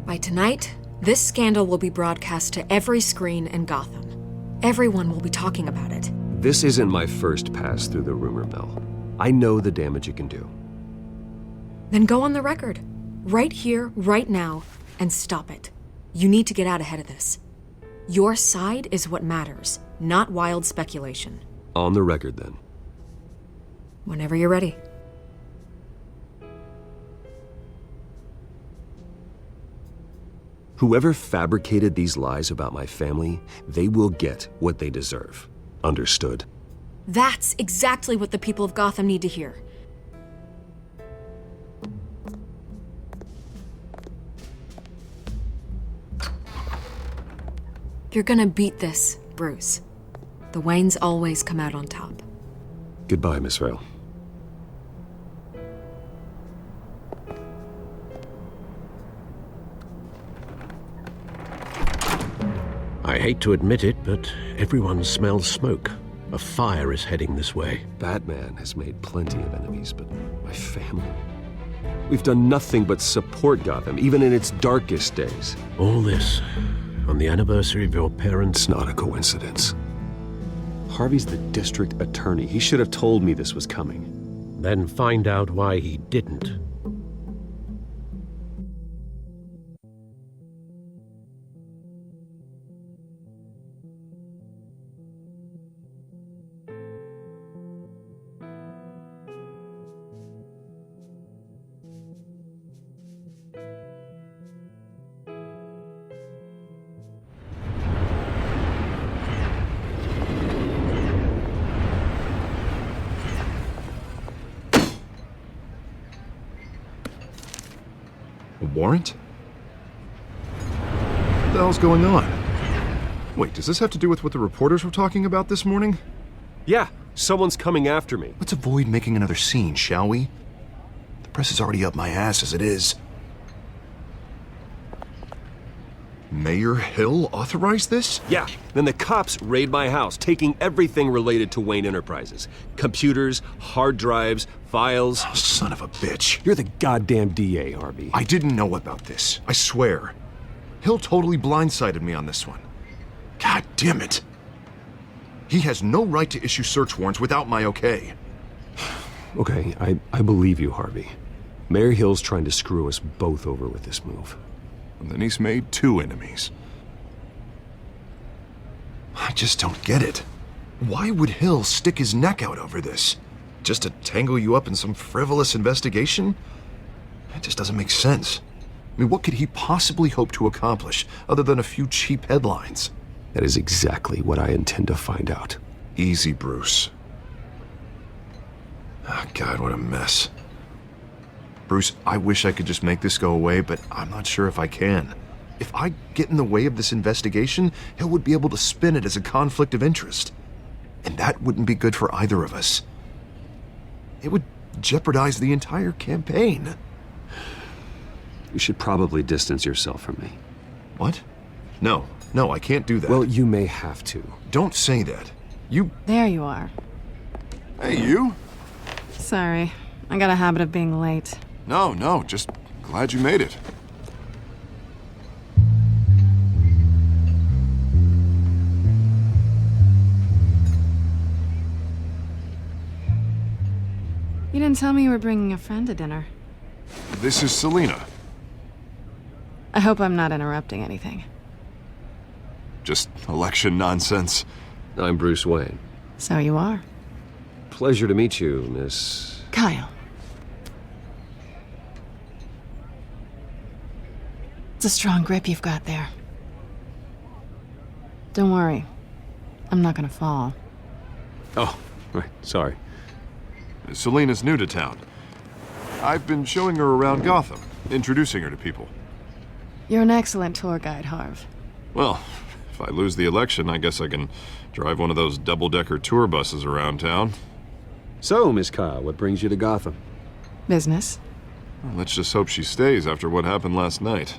By tonight, this scandal will be broadcast to every screen in Gotham. Everyone will be talking about it. This isn't my first pass through the rumor mill. I know the damage it can do. Then go on the record. Right here, right now, and stop it. You need to get out ahead of this. Your side is what matters, not wild speculation. On the record, then. Whenever you're ready. Whoever fabricated these lies about my family, they will get what they deserve. Understood? That's exactly what the people of Gotham need to hear. You're gonna beat this, Bruce. The Waynes always come out on top. Goodbye, Miss Vale. I hate to admit it, but everyone smells smoke. A fire is heading this way. Batman has made plenty of enemies, but my family? We've done nothing but support Gotham, even in its darkest days. All this on the anniversary of your parents'... It's not a coincidence. Harvey's the district attorney. He should have told me this was coming. Then find out why he didn't. A warrant? What the hell's going on? Wait, does this have to do with what the reporters were talking about this morning? Yeah, someone's coming after me. Let's avoid making another scene, shall we? The press is already up my ass as it is. Mayor Hill authorized this? Yeah, then the cops raid my house, taking everything related to Wayne Enterprises. Computers, hard drives, files. Oh, son of a bitch. You're the goddamn DA, Harvey. I didn't know about this. I swear. Hill totally blindsided me on this one. God damn it. He has no right to issue search warrants without my okay. Okay, I believe you, Harvey. Mayor Hill's trying to screw us both over with this move. And then he's made 2 enemies. I just don't get it. Why would Hill stick his neck out over this? Just to tangle you up in some frivolous investigation? It just doesn't make sense. I mean, what could he possibly hope to accomplish other than a few cheap headlines? That is exactly what I intend to find out. Easy, Bruce. Oh, God, what a mess. Bruce, I wish I could just make this go away, but I'm not sure if I can. If I get in the way of this investigation, Hill would be able to spin it as a conflict of interest. And that wouldn't be good for either of us. It would jeopardize the entire campaign. You should probably distance yourself from me. What? No, I can't do that. Well, you may have to. Don't say that. You... There you are. Hey, you? Sorry. I got a habit of being late. No, just glad you made it. You didn't tell me you were bringing a friend to dinner. This is Selena. I hope I'm not interrupting anything. Just election nonsense. I'm Bruce Wayne. So you are. Pleasure to meet you, Miss... Kyle. It's a strong grip you've got there. Don't worry. I'm not gonna fall. Oh, right, sorry. Selena's new to town. I've been showing her around Gotham, introducing her to people. You're an excellent tour guide, Harv. Well, if I lose the election, I guess I can drive one of those double-decker tour buses around town. So, Miss Kyle, what brings you to Gotham? Business. Well, let's just hope she stays after what happened last night.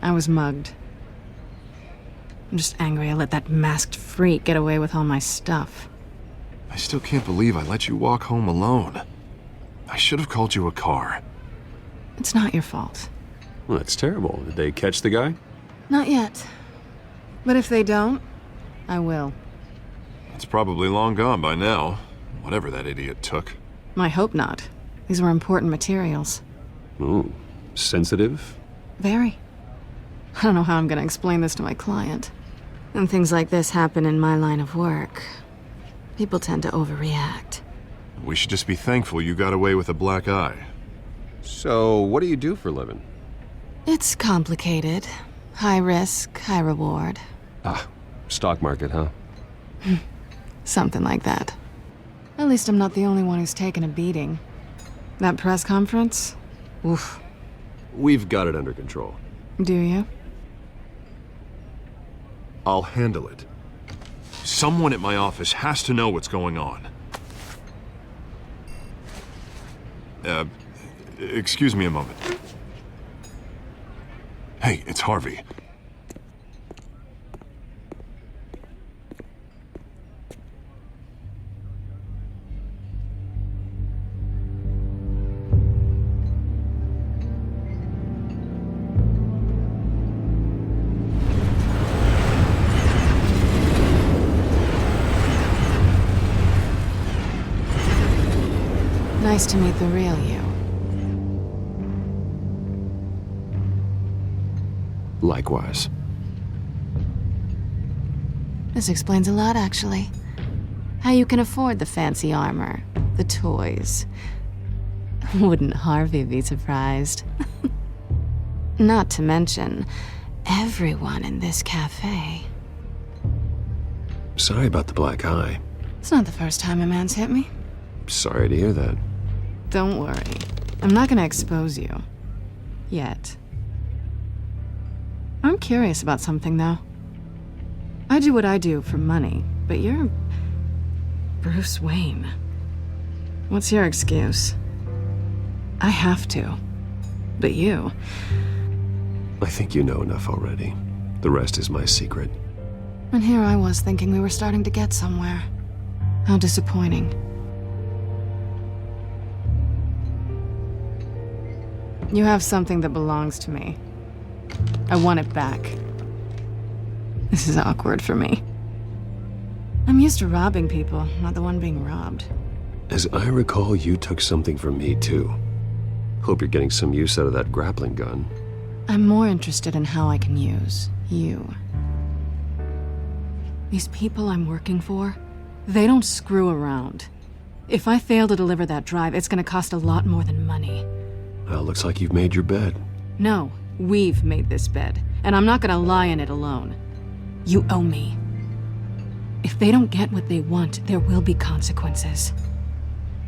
I was mugged. I'm just angry I let that masked freak get away with all my stuff. I still can't believe I let you walk home alone. I should have called you a car. It's not your fault. Well, that's terrible. Did they catch the guy? Not yet. But if they don't, I will. It's probably long gone by now, whatever that idiot took. I hope not. These were important materials. Ooh, sensitive? Very. I don't know how I'm gonna explain this to my client. And things like this happen in my line of work. People tend to overreact. We should just be thankful you got away with a black eye. So, what do you do for a living? It's complicated. High risk, high reward. Ah, stock market, huh? Something like that. At least I'm not the only one who's taken a beating. That press conference? Oof. We've got it under control. Do you? I'll handle it. Someone at my office has to know what's going on. Excuse me a moment. Hey, it's Harvey. Nice to meet the real you. Likewise. This explains a lot, actually. How you can afford the fancy armor, the toys. Wouldn't Harvey be surprised? Not to mention, everyone in this cafe. Sorry about the black eye. It's not the first time a man's hit me. Sorry to hear that. Don't worry. I'm not gonna expose you. Yet. I'm curious about something, though. I do what I do for money, but you're... Bruce Wayne. What's your excuse? I have to. But you... I think you know enough already. The rest is my secret. And here I was thinking we were starting to get somewhere. How disappointing. You have something that belongs to me. I want it back. This is awkward for me. I'm used to robbing people, not the one being robbed. As I recall, you took something from me, too. Hope you're getting some use out of that grappling gun. I'm more interested in how I can use you. These people I'm working for, they don't screw around. If I fail to deliver that drive, it's gonna cost a lot more than money. Well, looks like you've made your bed. No, we've made this bed, and I'm not gonna lie in it alone. You owe me. If they don't get what they want, there will be consequences.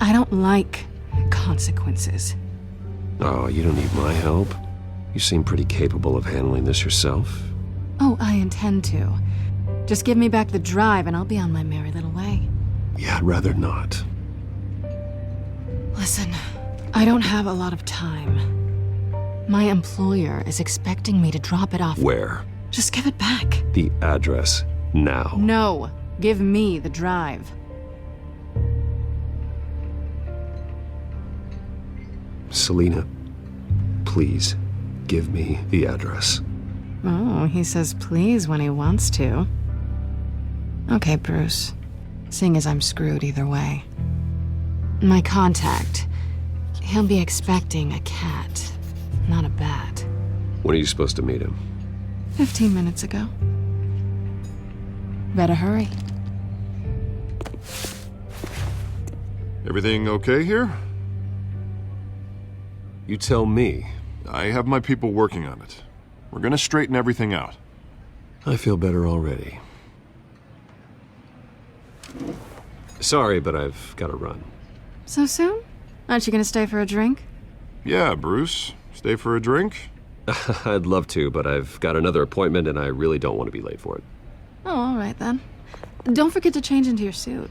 I don't like consequences. Oh, you don't need my help. You seem pretty capable of handling this yourself. Oh, I intend to. Just give me back the drive and I'll be on my merry little way. Yeah, I'd rather not. Listen, I don't have a lot of time. My employer is expecting me to drop it off. Where? Just give it back. The address, now. No, give me the drive. Selina, please, give me the address. Oh, he says please when he wants to. Okay, Bruce. Seeing as I'm screwed either way. My contact, he'll be expecting a cat, not a bat. When are you supposed to meet him? 15 minutes ago. Better hurry. Everything okay here? You tell me. I have my people working on it. We're gonna straighten everything out. I feel better already. Sorry, but I've got to run. So soon? Aren't you gonna stay for a drink? Yeah, Bruce. Stay for a drink? I'd love to, but I've got another appointment and I really don't want to be late for it. Oh, all right then. Don't forget to change into your suit.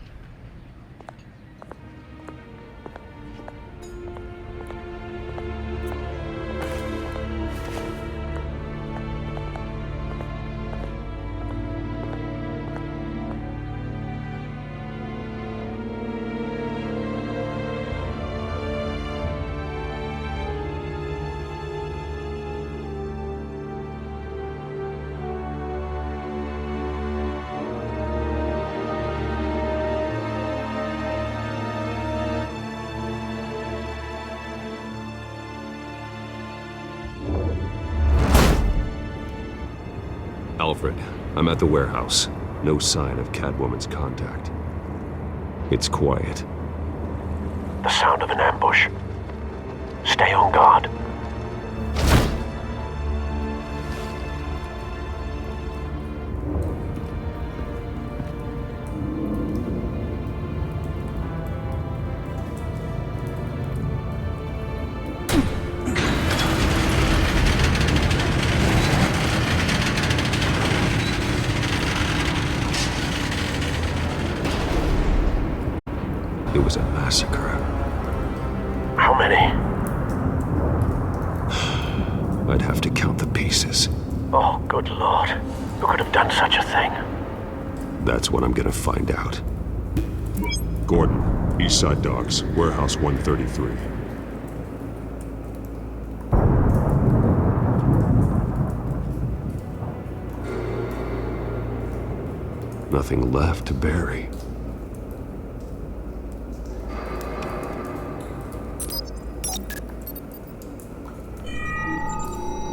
Alfred, I'm at the warehouse. No sign of Catwoman's contact. It's quiet. The sound of an ambush. Stay on guard. It was a massacre. How many? I'd have to count the pieces. Oh, good lord. Who could have done such a thing? That's what I'm gonna find out. Gordon, Eastside Docks, Warehouse 133. Nothing left to bury.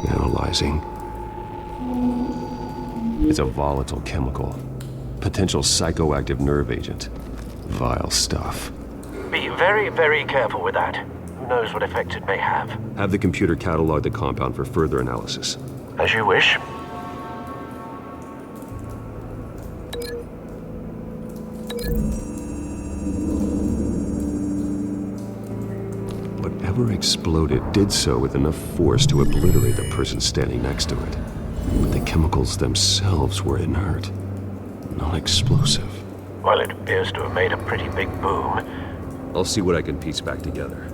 Analyzing. It's a volatile chemical. Potential psychoactive nerve agent. Vile stuff. Be very, very careful with that. Who knows what effects it may have. Have the computer catalog the compound for further analysis. As you wish. Whatever exploded did so with enough force to obliterate the person standing next to it. But the chemicals themselves were inert, not explosive. Well, it appears to have made a pretty big boom. I'll see what I can piece back together.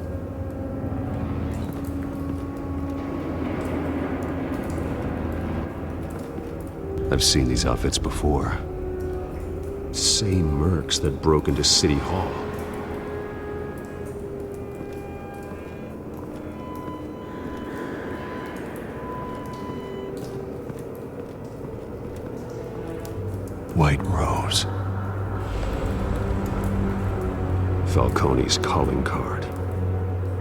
I've seen these outfits before. Same mercs that broke into City Hall. White Rose. Falcone's calling card.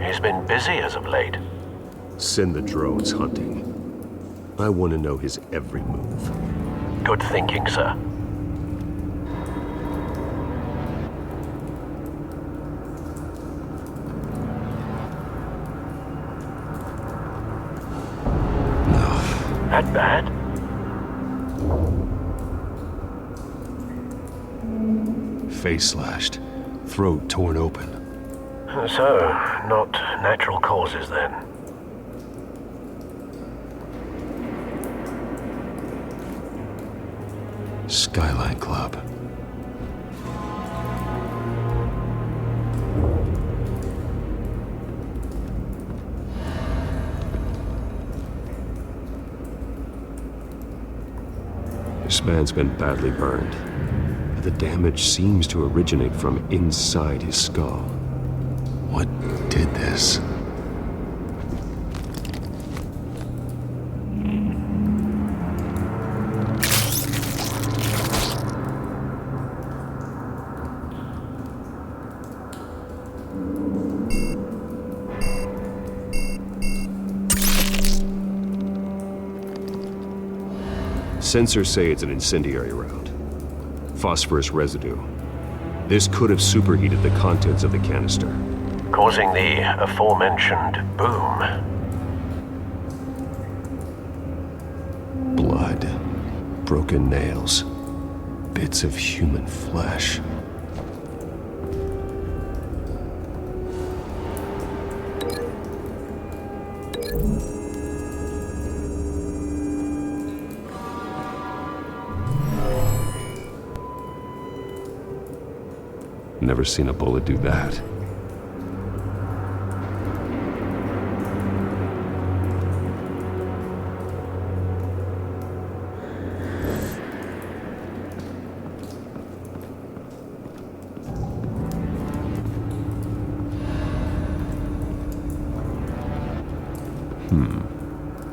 He's been busy as of late. Send the drones hunting. I want to know his every move. Good thinking, sir. That bad? Face slashed, throat torn open. So, not natural causes then. Skyline Club. This man's been badly burned. The damage seems to originate from inside his skull. What did this? Sensors say it's an incendiary round. Phosphorus residue. This could have superheated the contents of the canister, causing the aforementioned boom. Blood, broken nails, bits of human flesh. Never seen a bullet do that.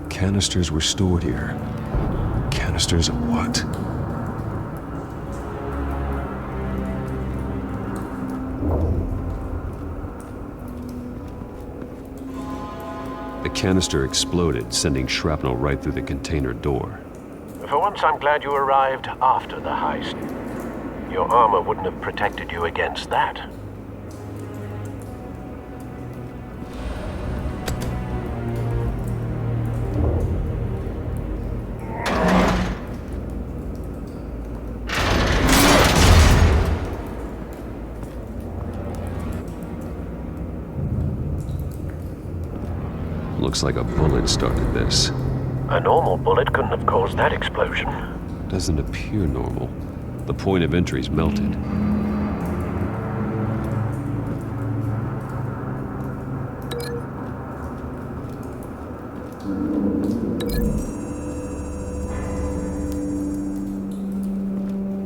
Canisters were stored here. Canisters of what? The canister exploded, sending shrapnel right through the container door. For once, I'm glad you arrived after the heist. Your armor wouldn't have protected you against that. Looks like a bullet started this. A normal bullet couldn't have caused that explosion. Doesn't appear normal. The point of entry's melted.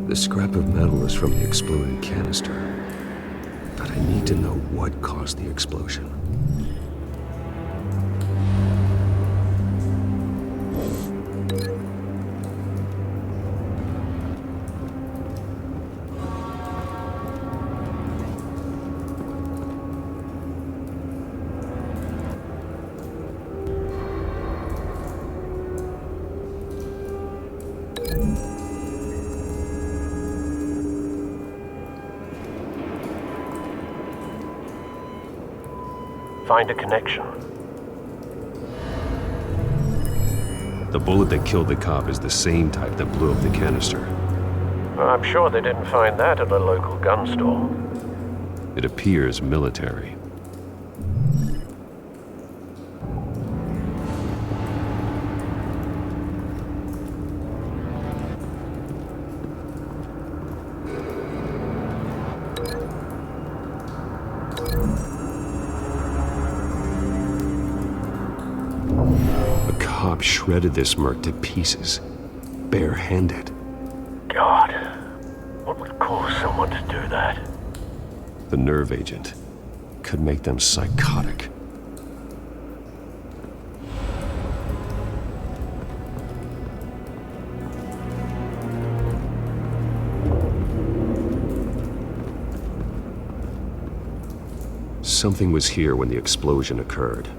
The scrap of metal is from the exploded canister. But I need to know what caused the explosion. Find a connection. The bullet that killed the cop is the same type that blew up the canister. I'm sure they didn't find that at a local gun store. It appears military. Shredded this merc to pieces, barehanded. God, what would cause someone to do that? The nerve agent could make them psychotic. something was here when the explosion occurred.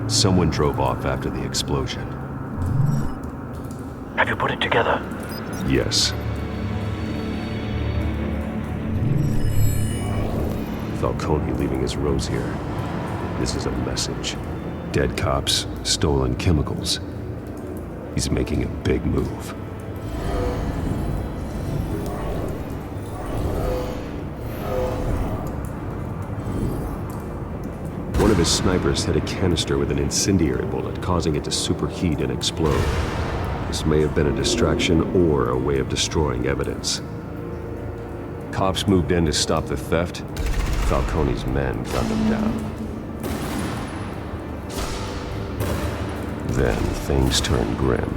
Someone drove off after the explosion. Have you put it together? Yes. Falcone leaving his rose here. This is a message. Dead cops, stolen chemicals. He's making a big move. One of his snipers hit a canister with an incendiary bullet, causing it to superheat and explode. This may have been a distraction or a way of destroying evidence. Cops moved in to stop the theft. Falcone's men got them down. Then things turned grim.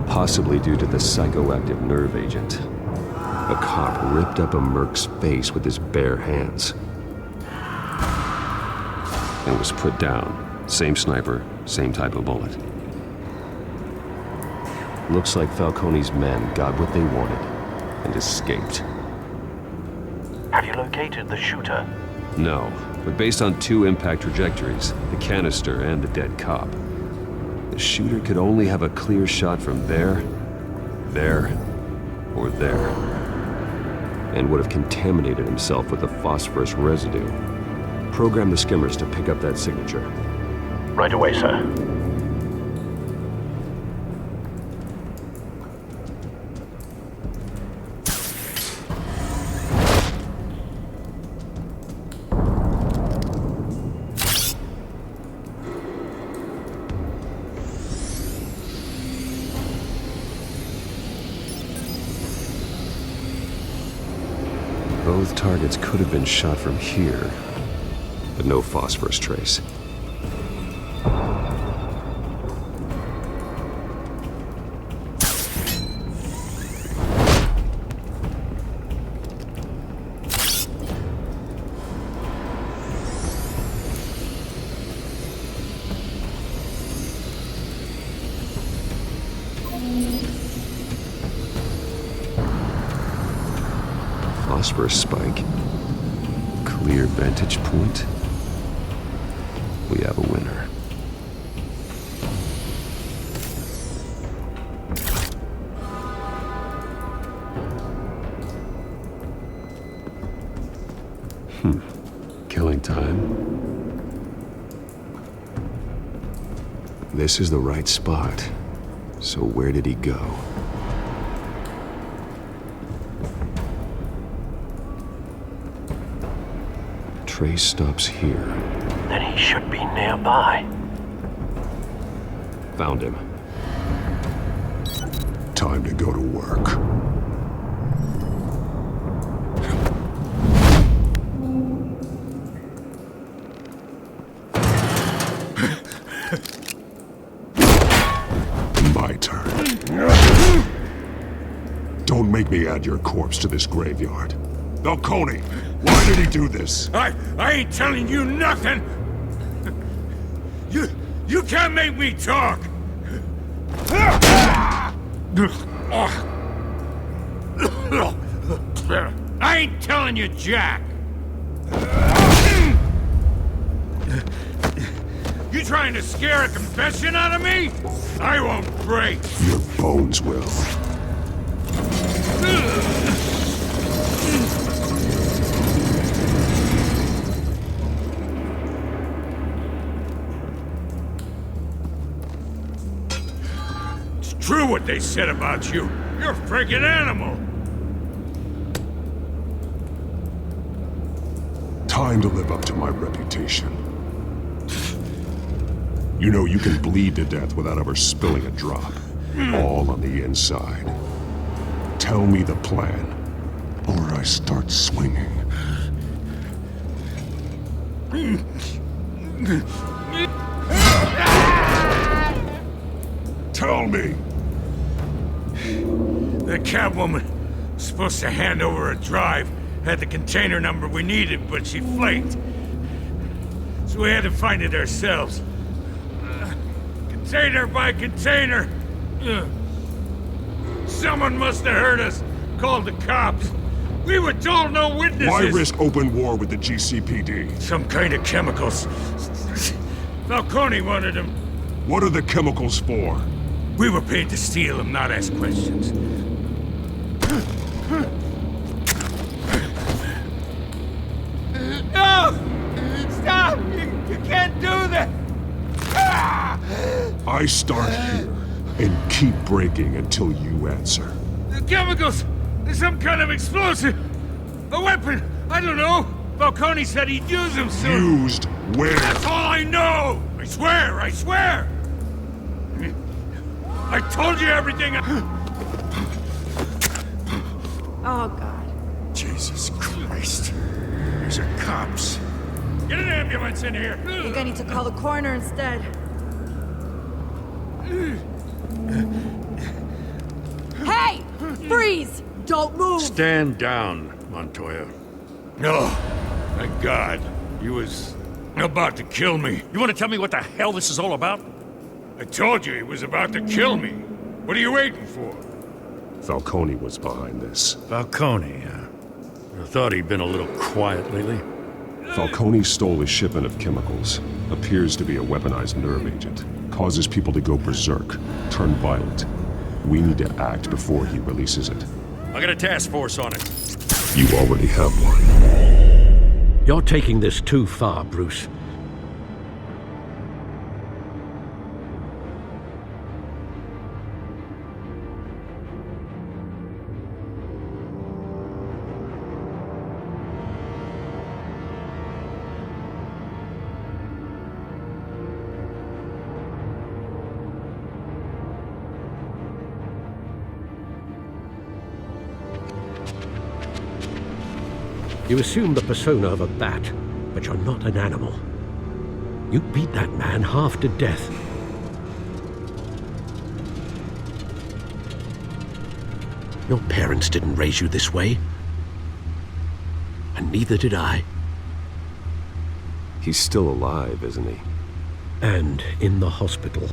Possibly due to the psychoactive nerve agent. A cop ripped up a merc's face with his bare hands. And was put down. Same sniper, same type of bullet. Looks like Falcone's men got what they wanted and escaped. Have you located the shooter? No, but based on two impact trajectories, the canister and the dead cop, the shooter could only have a clear shot from there, or there, and would have contaminated himself with the phosphorus residue. Program the skimmers to pick up that signature. Right away, sir. Both targets could have been shot from here, but no phosphorus trace. Phosphorus spike. Clear vantage point. We have a winner. Killing time. This is the right spot. So where did he go? Trace stops here. Then he should be nearby. Found him. Time to go to work. My turn. Don't make me add your corpse to this graveyard. Falcone, why did he do this? I ain't telling you nothing! You can't make me talk! I ain't telling you jack! You trying to scare a confession out of me? I won't break! Your bones will. True what they said about you. You're a freaking animal. Time to live up to my reputation. You know you can bleed to death without ever spilling a drop. All on the inside. Tell me the plan, or I start swinging. Tell me! The Catwoman was supposed to hand over a drive Had the container number we needed, but she flaked. So we had to find it ourselves. Container by container. Someone must have heard us. Called the cops. We were told no witnesses. Why risk open war with the GCPD? Some kind of chemicals. Falcone wanted them. What are the chemicals for? We were paid to steal them, not ask questions. No! Stop! You can't do that! I start here and keep breaking until you answer. The chemicals! There's some kind of explosive! A weapon! I don't know! Falcone said he'd use them soon! Used where? That's all I know! I swear! I swear! I told you everything! Oh, God. Jesus Christ. These are cops. Get an ambulance in here! I think I need to call the coroner instead. Hey! Freeze! Don't move! Stand down, Montoya. No. Thank God. He was about to kill me. You want to tell me what the hell this is all about? I told you he was about to kill me. What are you waiting for? Falcone was behind this. Falcone, huh? I thought he'd been a little quiet lately. Falcone stole a shipment of chemicals. Appears to be a weaponized nerve agent. Causes people to go berserk, turn violent. We need to act before he releases it. I got a task force on it. You already have one. You're taking this too far, Bruce. You assume the persona of a bat, but you're not an animal. You beat that man half to death. Your parents didn't raise you this way. And neither did I. He's still alive, isn't he? And in the hospital.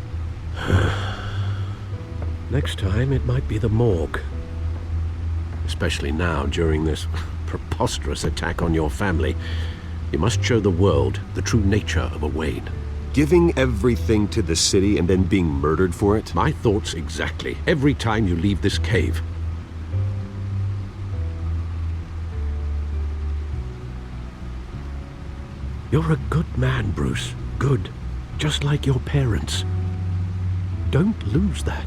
Next time, it might be the morgue. Especially now, during this preposterous attack on your family. You must show the world the true nature of a Wayne. Giving everything to the city and then being murdered for it? My thoughts exactly. Every time you leave this cave. You're a good man, Bruce. Good. Just like your parents. Don't lose that.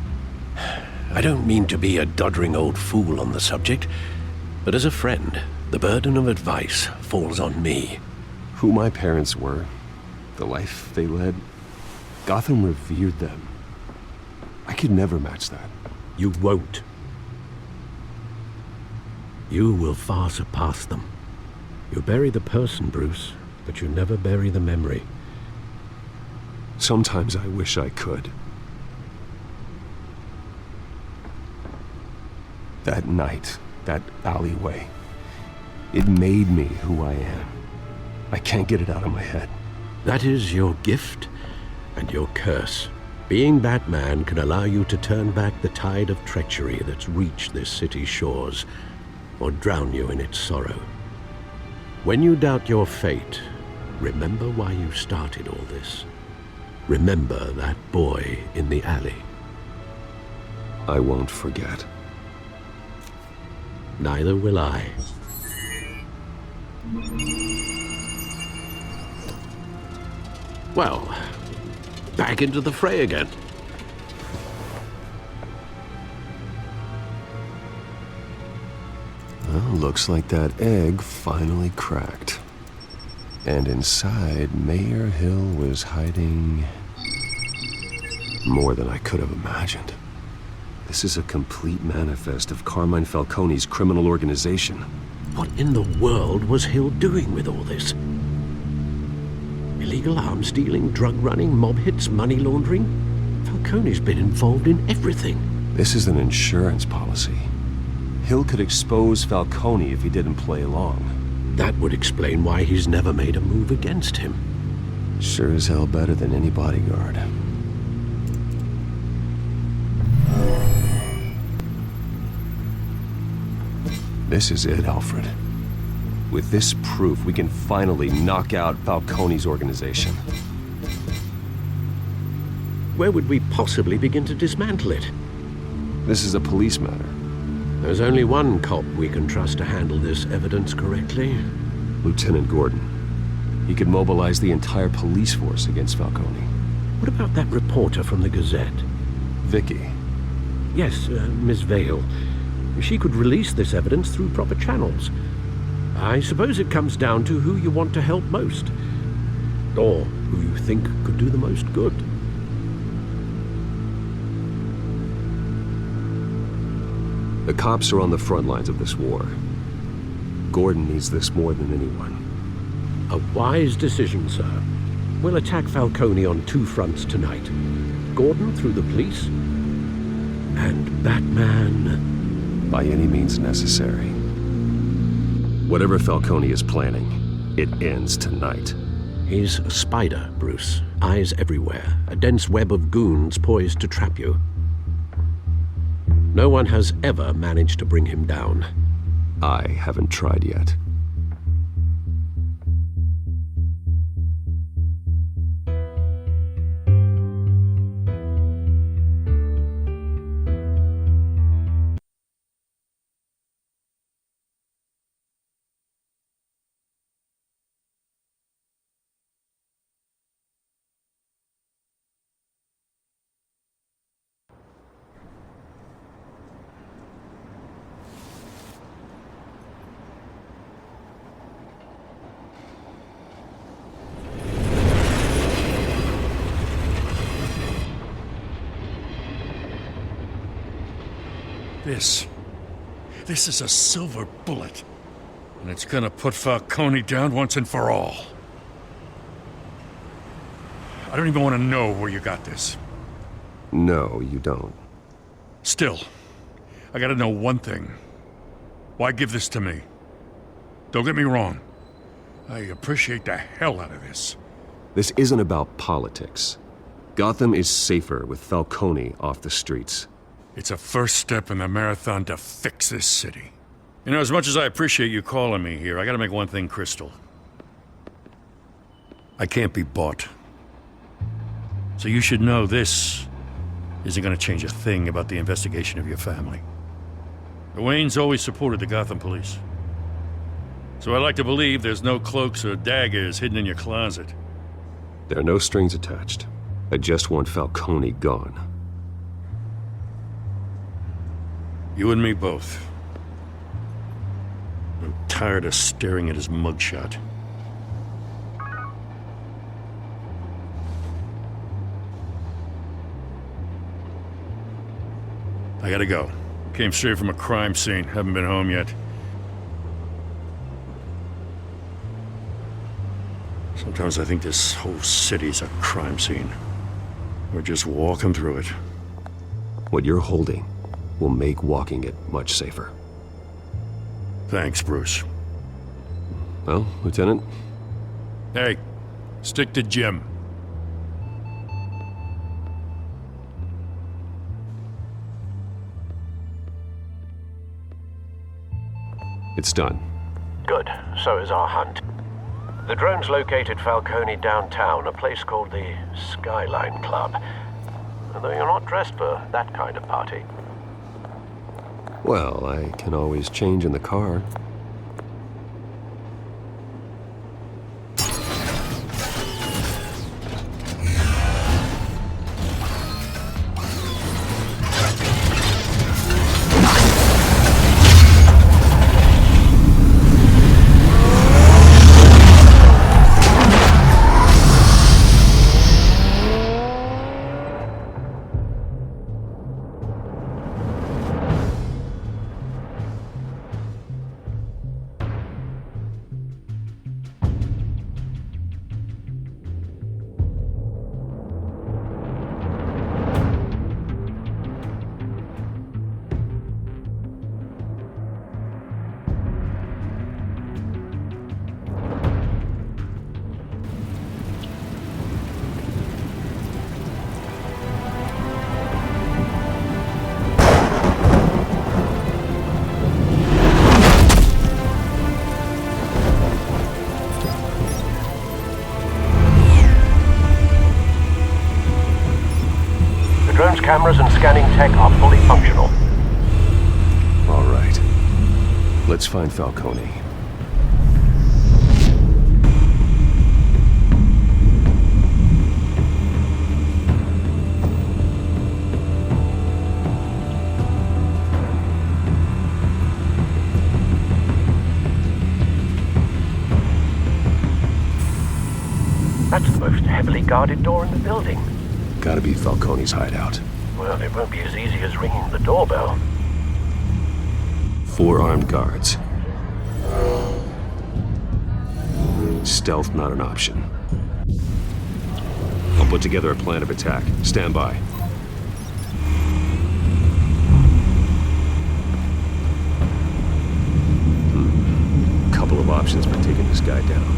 I don't mean to be a doddering old fool on the subject, but as a friend, the burden of advice falls on me. Who my parents were, the life they led, Gotham revered them. I could never match that. You won't. You will far surpass them. You bury the person, Bruce, but you never bury the memory. Sometimes I wish I could. That night, that alleyway, it made me who I am. I can't get it out of my head. That is your gift and your curse. Being Batman can allow you to turn back the tide of treachery that's reached this city's shores, or drown you in its sorrow. When you doubt your fate, remember why you started all this. Remember that boy in the alley. I won't forget. Neither will I. Well, back into the fray again. Well, looks like that egg finally cracked. And inside, Mayor Hill was hiding more than I could have imagined. This is a complete manifest of Carmine Falcone's criminal organization. What in the world was Hill doing with all this? Illegal arms dealing, drug running, mob hits, money laundering? Falcone's been involved in everything. This is an insurance policy. Hill could expose Falcone if he didn't play along. That would explain why he's never made a move against him. Sure as hell better than any bodyguard. This is it, Alfred. With this proof, we can finally knock out Falcone's organization. Where would we possibly begin to dismantle it? This is a police matter. There's only one cop we can trust to handle this evidence correctly. Lieutenant Gordon. He could mobilize the entire police force against Falcone. What about that reporter from the Gazette? Vicky. Yes, Miss Vale. She could release this evidence through proper channels. I suppose it comes down to who you want to help most. Or who you think could do the most good. The cops are on the front lines of this war. Gordon needs this more than anyone. A wise decision, sir. We'll attack Falcone on two fronts tonight. Gordon through the police, and Batman... by any means necessary. Whatever Falcone is planning, it ends tonight. He's a spider, Bruce. Eyes everywhere. A dense web of goons poised to trap you. No one has ever managed to bring him down. I haven't tried yet. This is a silver bullet. And it's gonna put Falcone down once and for all. I don't even want to know where you got this. No, you don't. Still, I gotta know one thing. Why give this to me? Don't get me wrong. I appreciate the hell out of this. This isn't about politics. Gotham is safer with Falcone off the streets. It's a first step in the marathon to fix this city. You know, as much as I appreciate you calling me here, I gotta make one thing crystal. I can't be bought. So you should know this isn't gonna change a thing about the investigation of your family. The Waynes always supported the Gotham police. So I like to believe there's no cloaks or daggers hidden in your closet. There are no strings attached. I just want Falcone gone. You and me both. I'm tired of staring at his mugshot. I gotta go. Came straight from a crime scene. Haven't been home yet. Sometimes I think this whole city's a crime scene. We're just walking through it. What you're holding will make walking it much safer. Thanks, Bruce. Well, Lieutenant? Hey, stick to Jim. It's done. Good. So is our hunt. The drones located Falcone downtown, a place called the Skyline Club. Although you're not dressed for that kind of party. Well, I can always change in the car. cameras and scanning tech are fully functional. All right. Let's find Falcone. That's the most heavily guarded door in the building. Gotta be Falcone's hideout. Well, it won't be as easy as ringing the doorbell. 4 armed guards. Stealth not an option. I'll put together a plan of attack. Stand by. Couple of options for taking this guy down.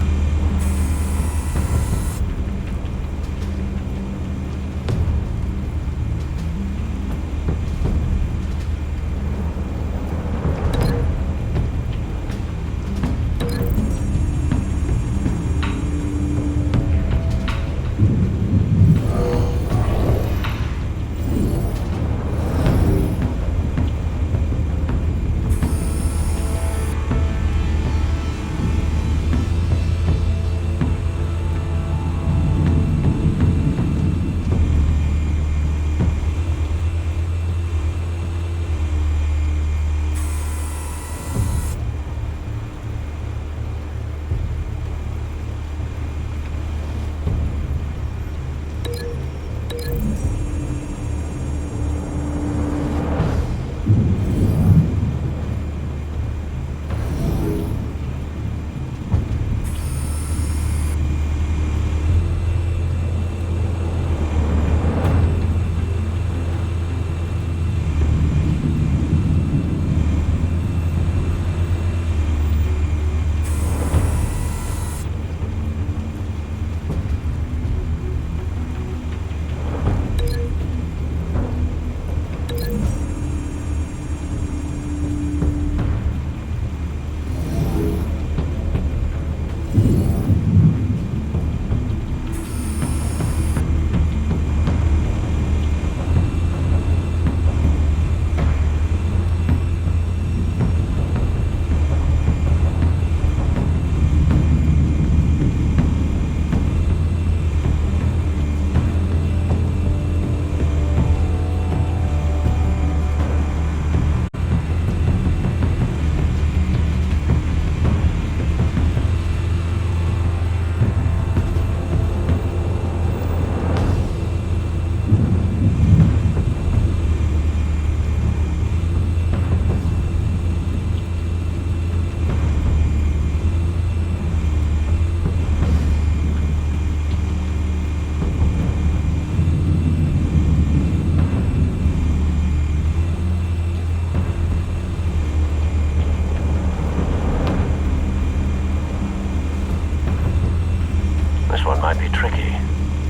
Might be tricky.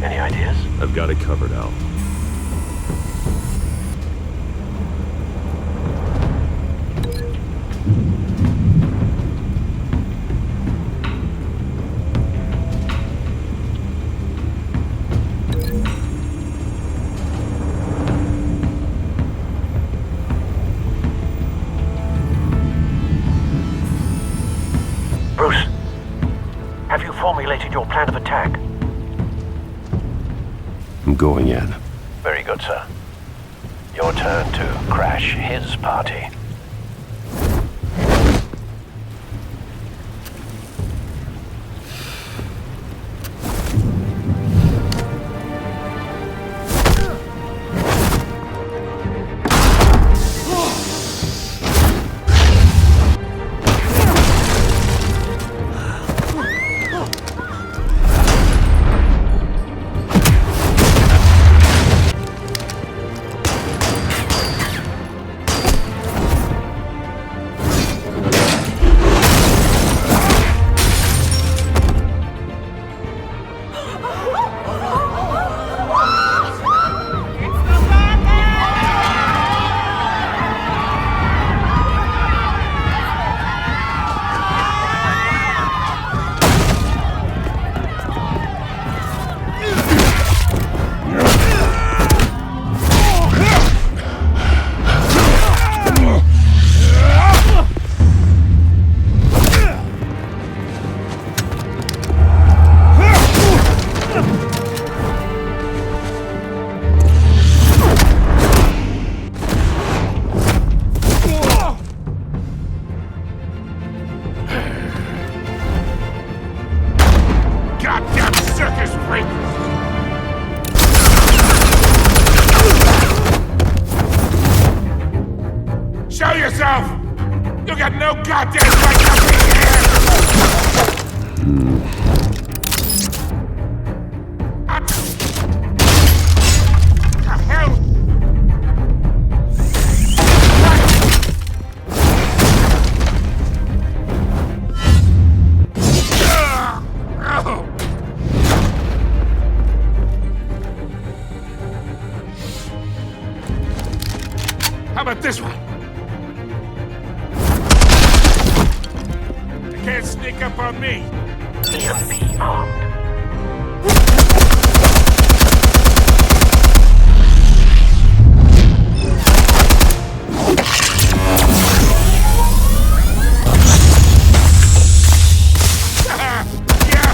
Any ideas? I've got it covered, Al. Bruce, have you formulated your plan of attack? I'm going in. Very good, sir. Your turn to crash his party. yourself! You got no goddamn right to be here! What the hell? How about this one? You can't sneak up on me. EMP armed. Yeah.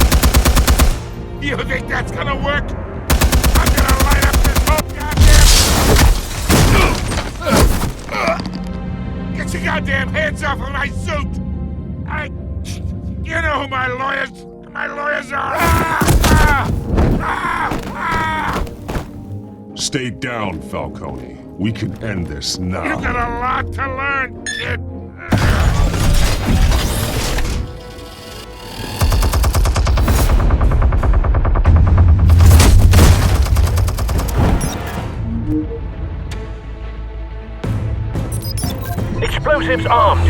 You think that's gonna work? I'm gonna light up this whole goddamn... Get your goddamn hands off of my suit! You know who my lawyers are! Stay down, Falcone. We can end this now. You got a lot to learn, kid! Explosives armed.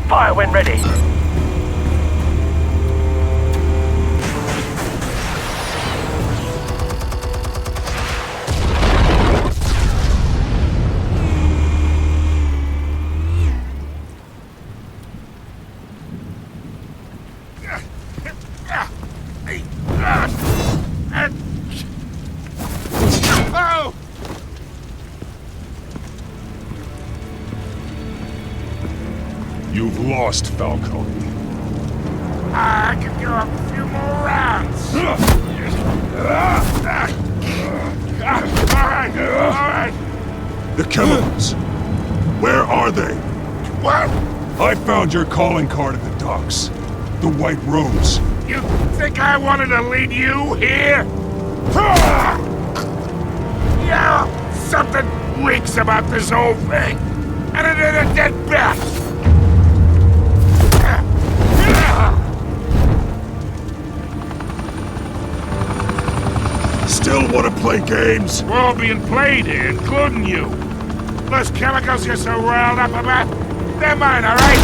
Fire when ready. Oh! You've lost, Falcone. I can go a few more rounds. All right. The chemicals. Where are they? What? I found your calling card at the docks. The White Rose. You think I wanted to lead you here? Yeah, something reeks about this whole thing. And it is a dead bat. Still want to play games? We're all being played here, including you. Those chemicals you're so riled up about, they're mine, all right?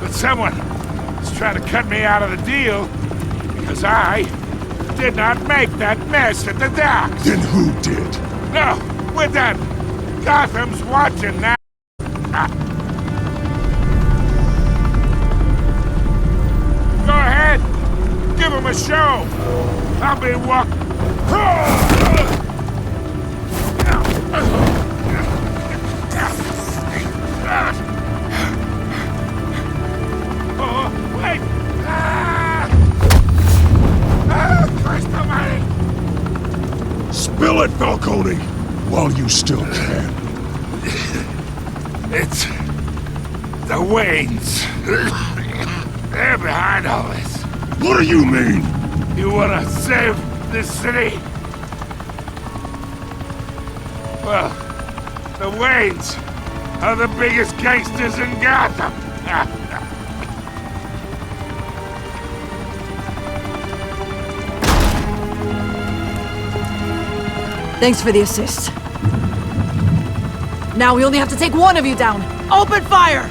But someone is trying to cut me out of the deal because I did not make that mess at the docks. Then who did? No, we're done. Gotham's watching now. Go ahead. Give him a show. I'll be walking. Oh, wait. Christ almighty. Spill it, Falcone, while you still can. It's the Waynes. They're behind all this. What do you mean? You wanna save this city? Well, the Waynes are the biggest gangsters in Gotham. Thanks for the assist. Now we only have to take one of you down. Open fire!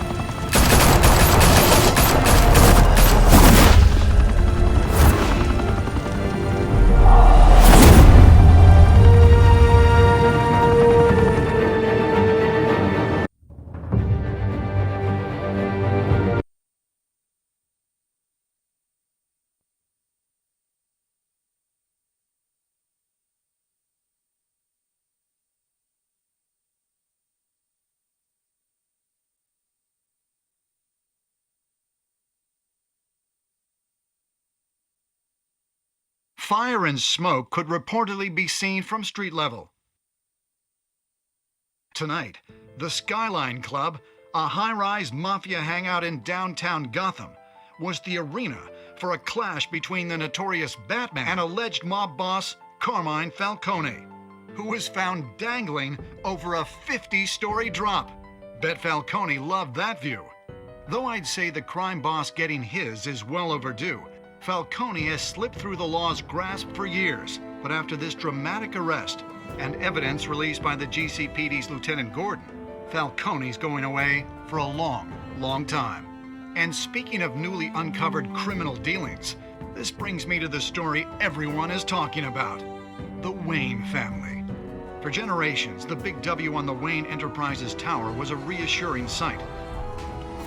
Fire and smoke could reportedly be seen from street level. Tonight, the Skyline Club, a high-rise mafia hangout in downtown Gotham, was the arena for a clash between the notorious Batman and alleged mob boss Carmine Falcone, who was found dangling over a 50-story drop. Bet Falcone loved that view. Though I'd say the crime boss getting his is well overdue, Falcone has slipped through the law's grasp for years. But after this dramatic arrest and evidence released by the GCPD's Lieutenant Gordon, Falcone's going away for a long, long time. And speaking of newly uncovered criminal dealings, this brings me to the story everyone is talking about: the Wayne family. For generations, the big W on the Wayne Enterprises Tower was a reassuring sight.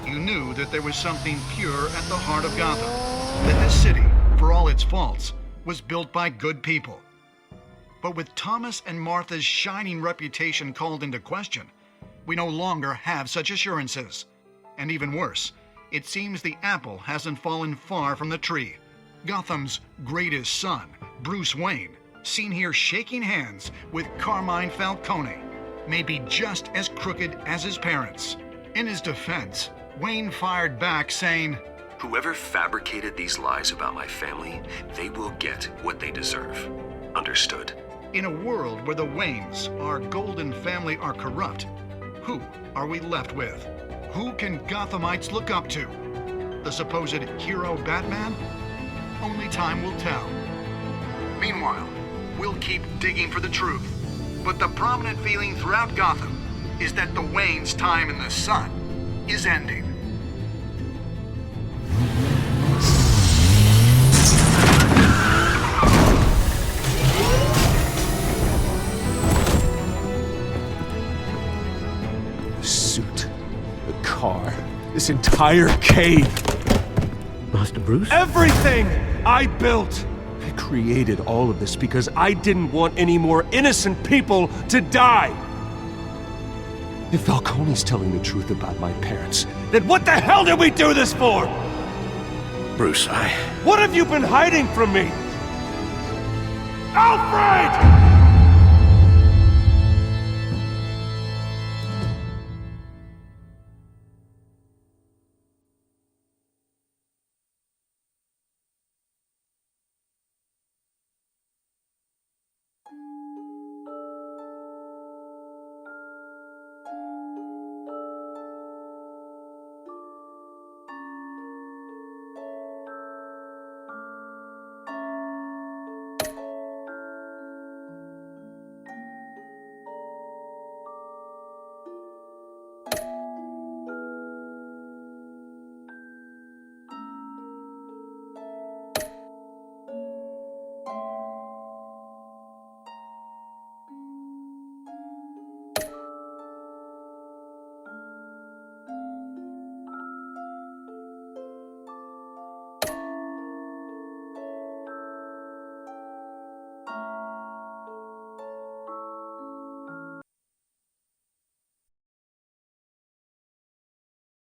You knew that there was something pure at the heart of Gotham, that this city, for all its faults, was built by good people. But with Thomas and Martha's shining reputation called into question, we no longer have such assurances. And even worse, it seems the apple hasn't fallen far from the tree. Gotham's greatest son, Bruce Wayne, seen here shaking hands with Carmine Falcone, may be just as crooked as his parents. In his defense, Wayne fired back saying, "Whoever fabricated these lies about my family, they will get what they deserve. Understood?" In a world where the Waynes, our golden family, are corrupt, who are we left with? Who can Gothamites look up to? The supposed hero Batman? Only time will tell. Meanwhile, we'll keep digging for the truth. But the prominent feeling throughout Gotham is that the Waynes' time in the sun is ending. The suit, the car, this entire cave. Master Bruce? Everything I built! I created all of this because I didn't want any more innocent people to die! If Falcone's telling the truth about my parents, then what the hell did we do this for? Bruce, What have you been hiding from me? Alfred!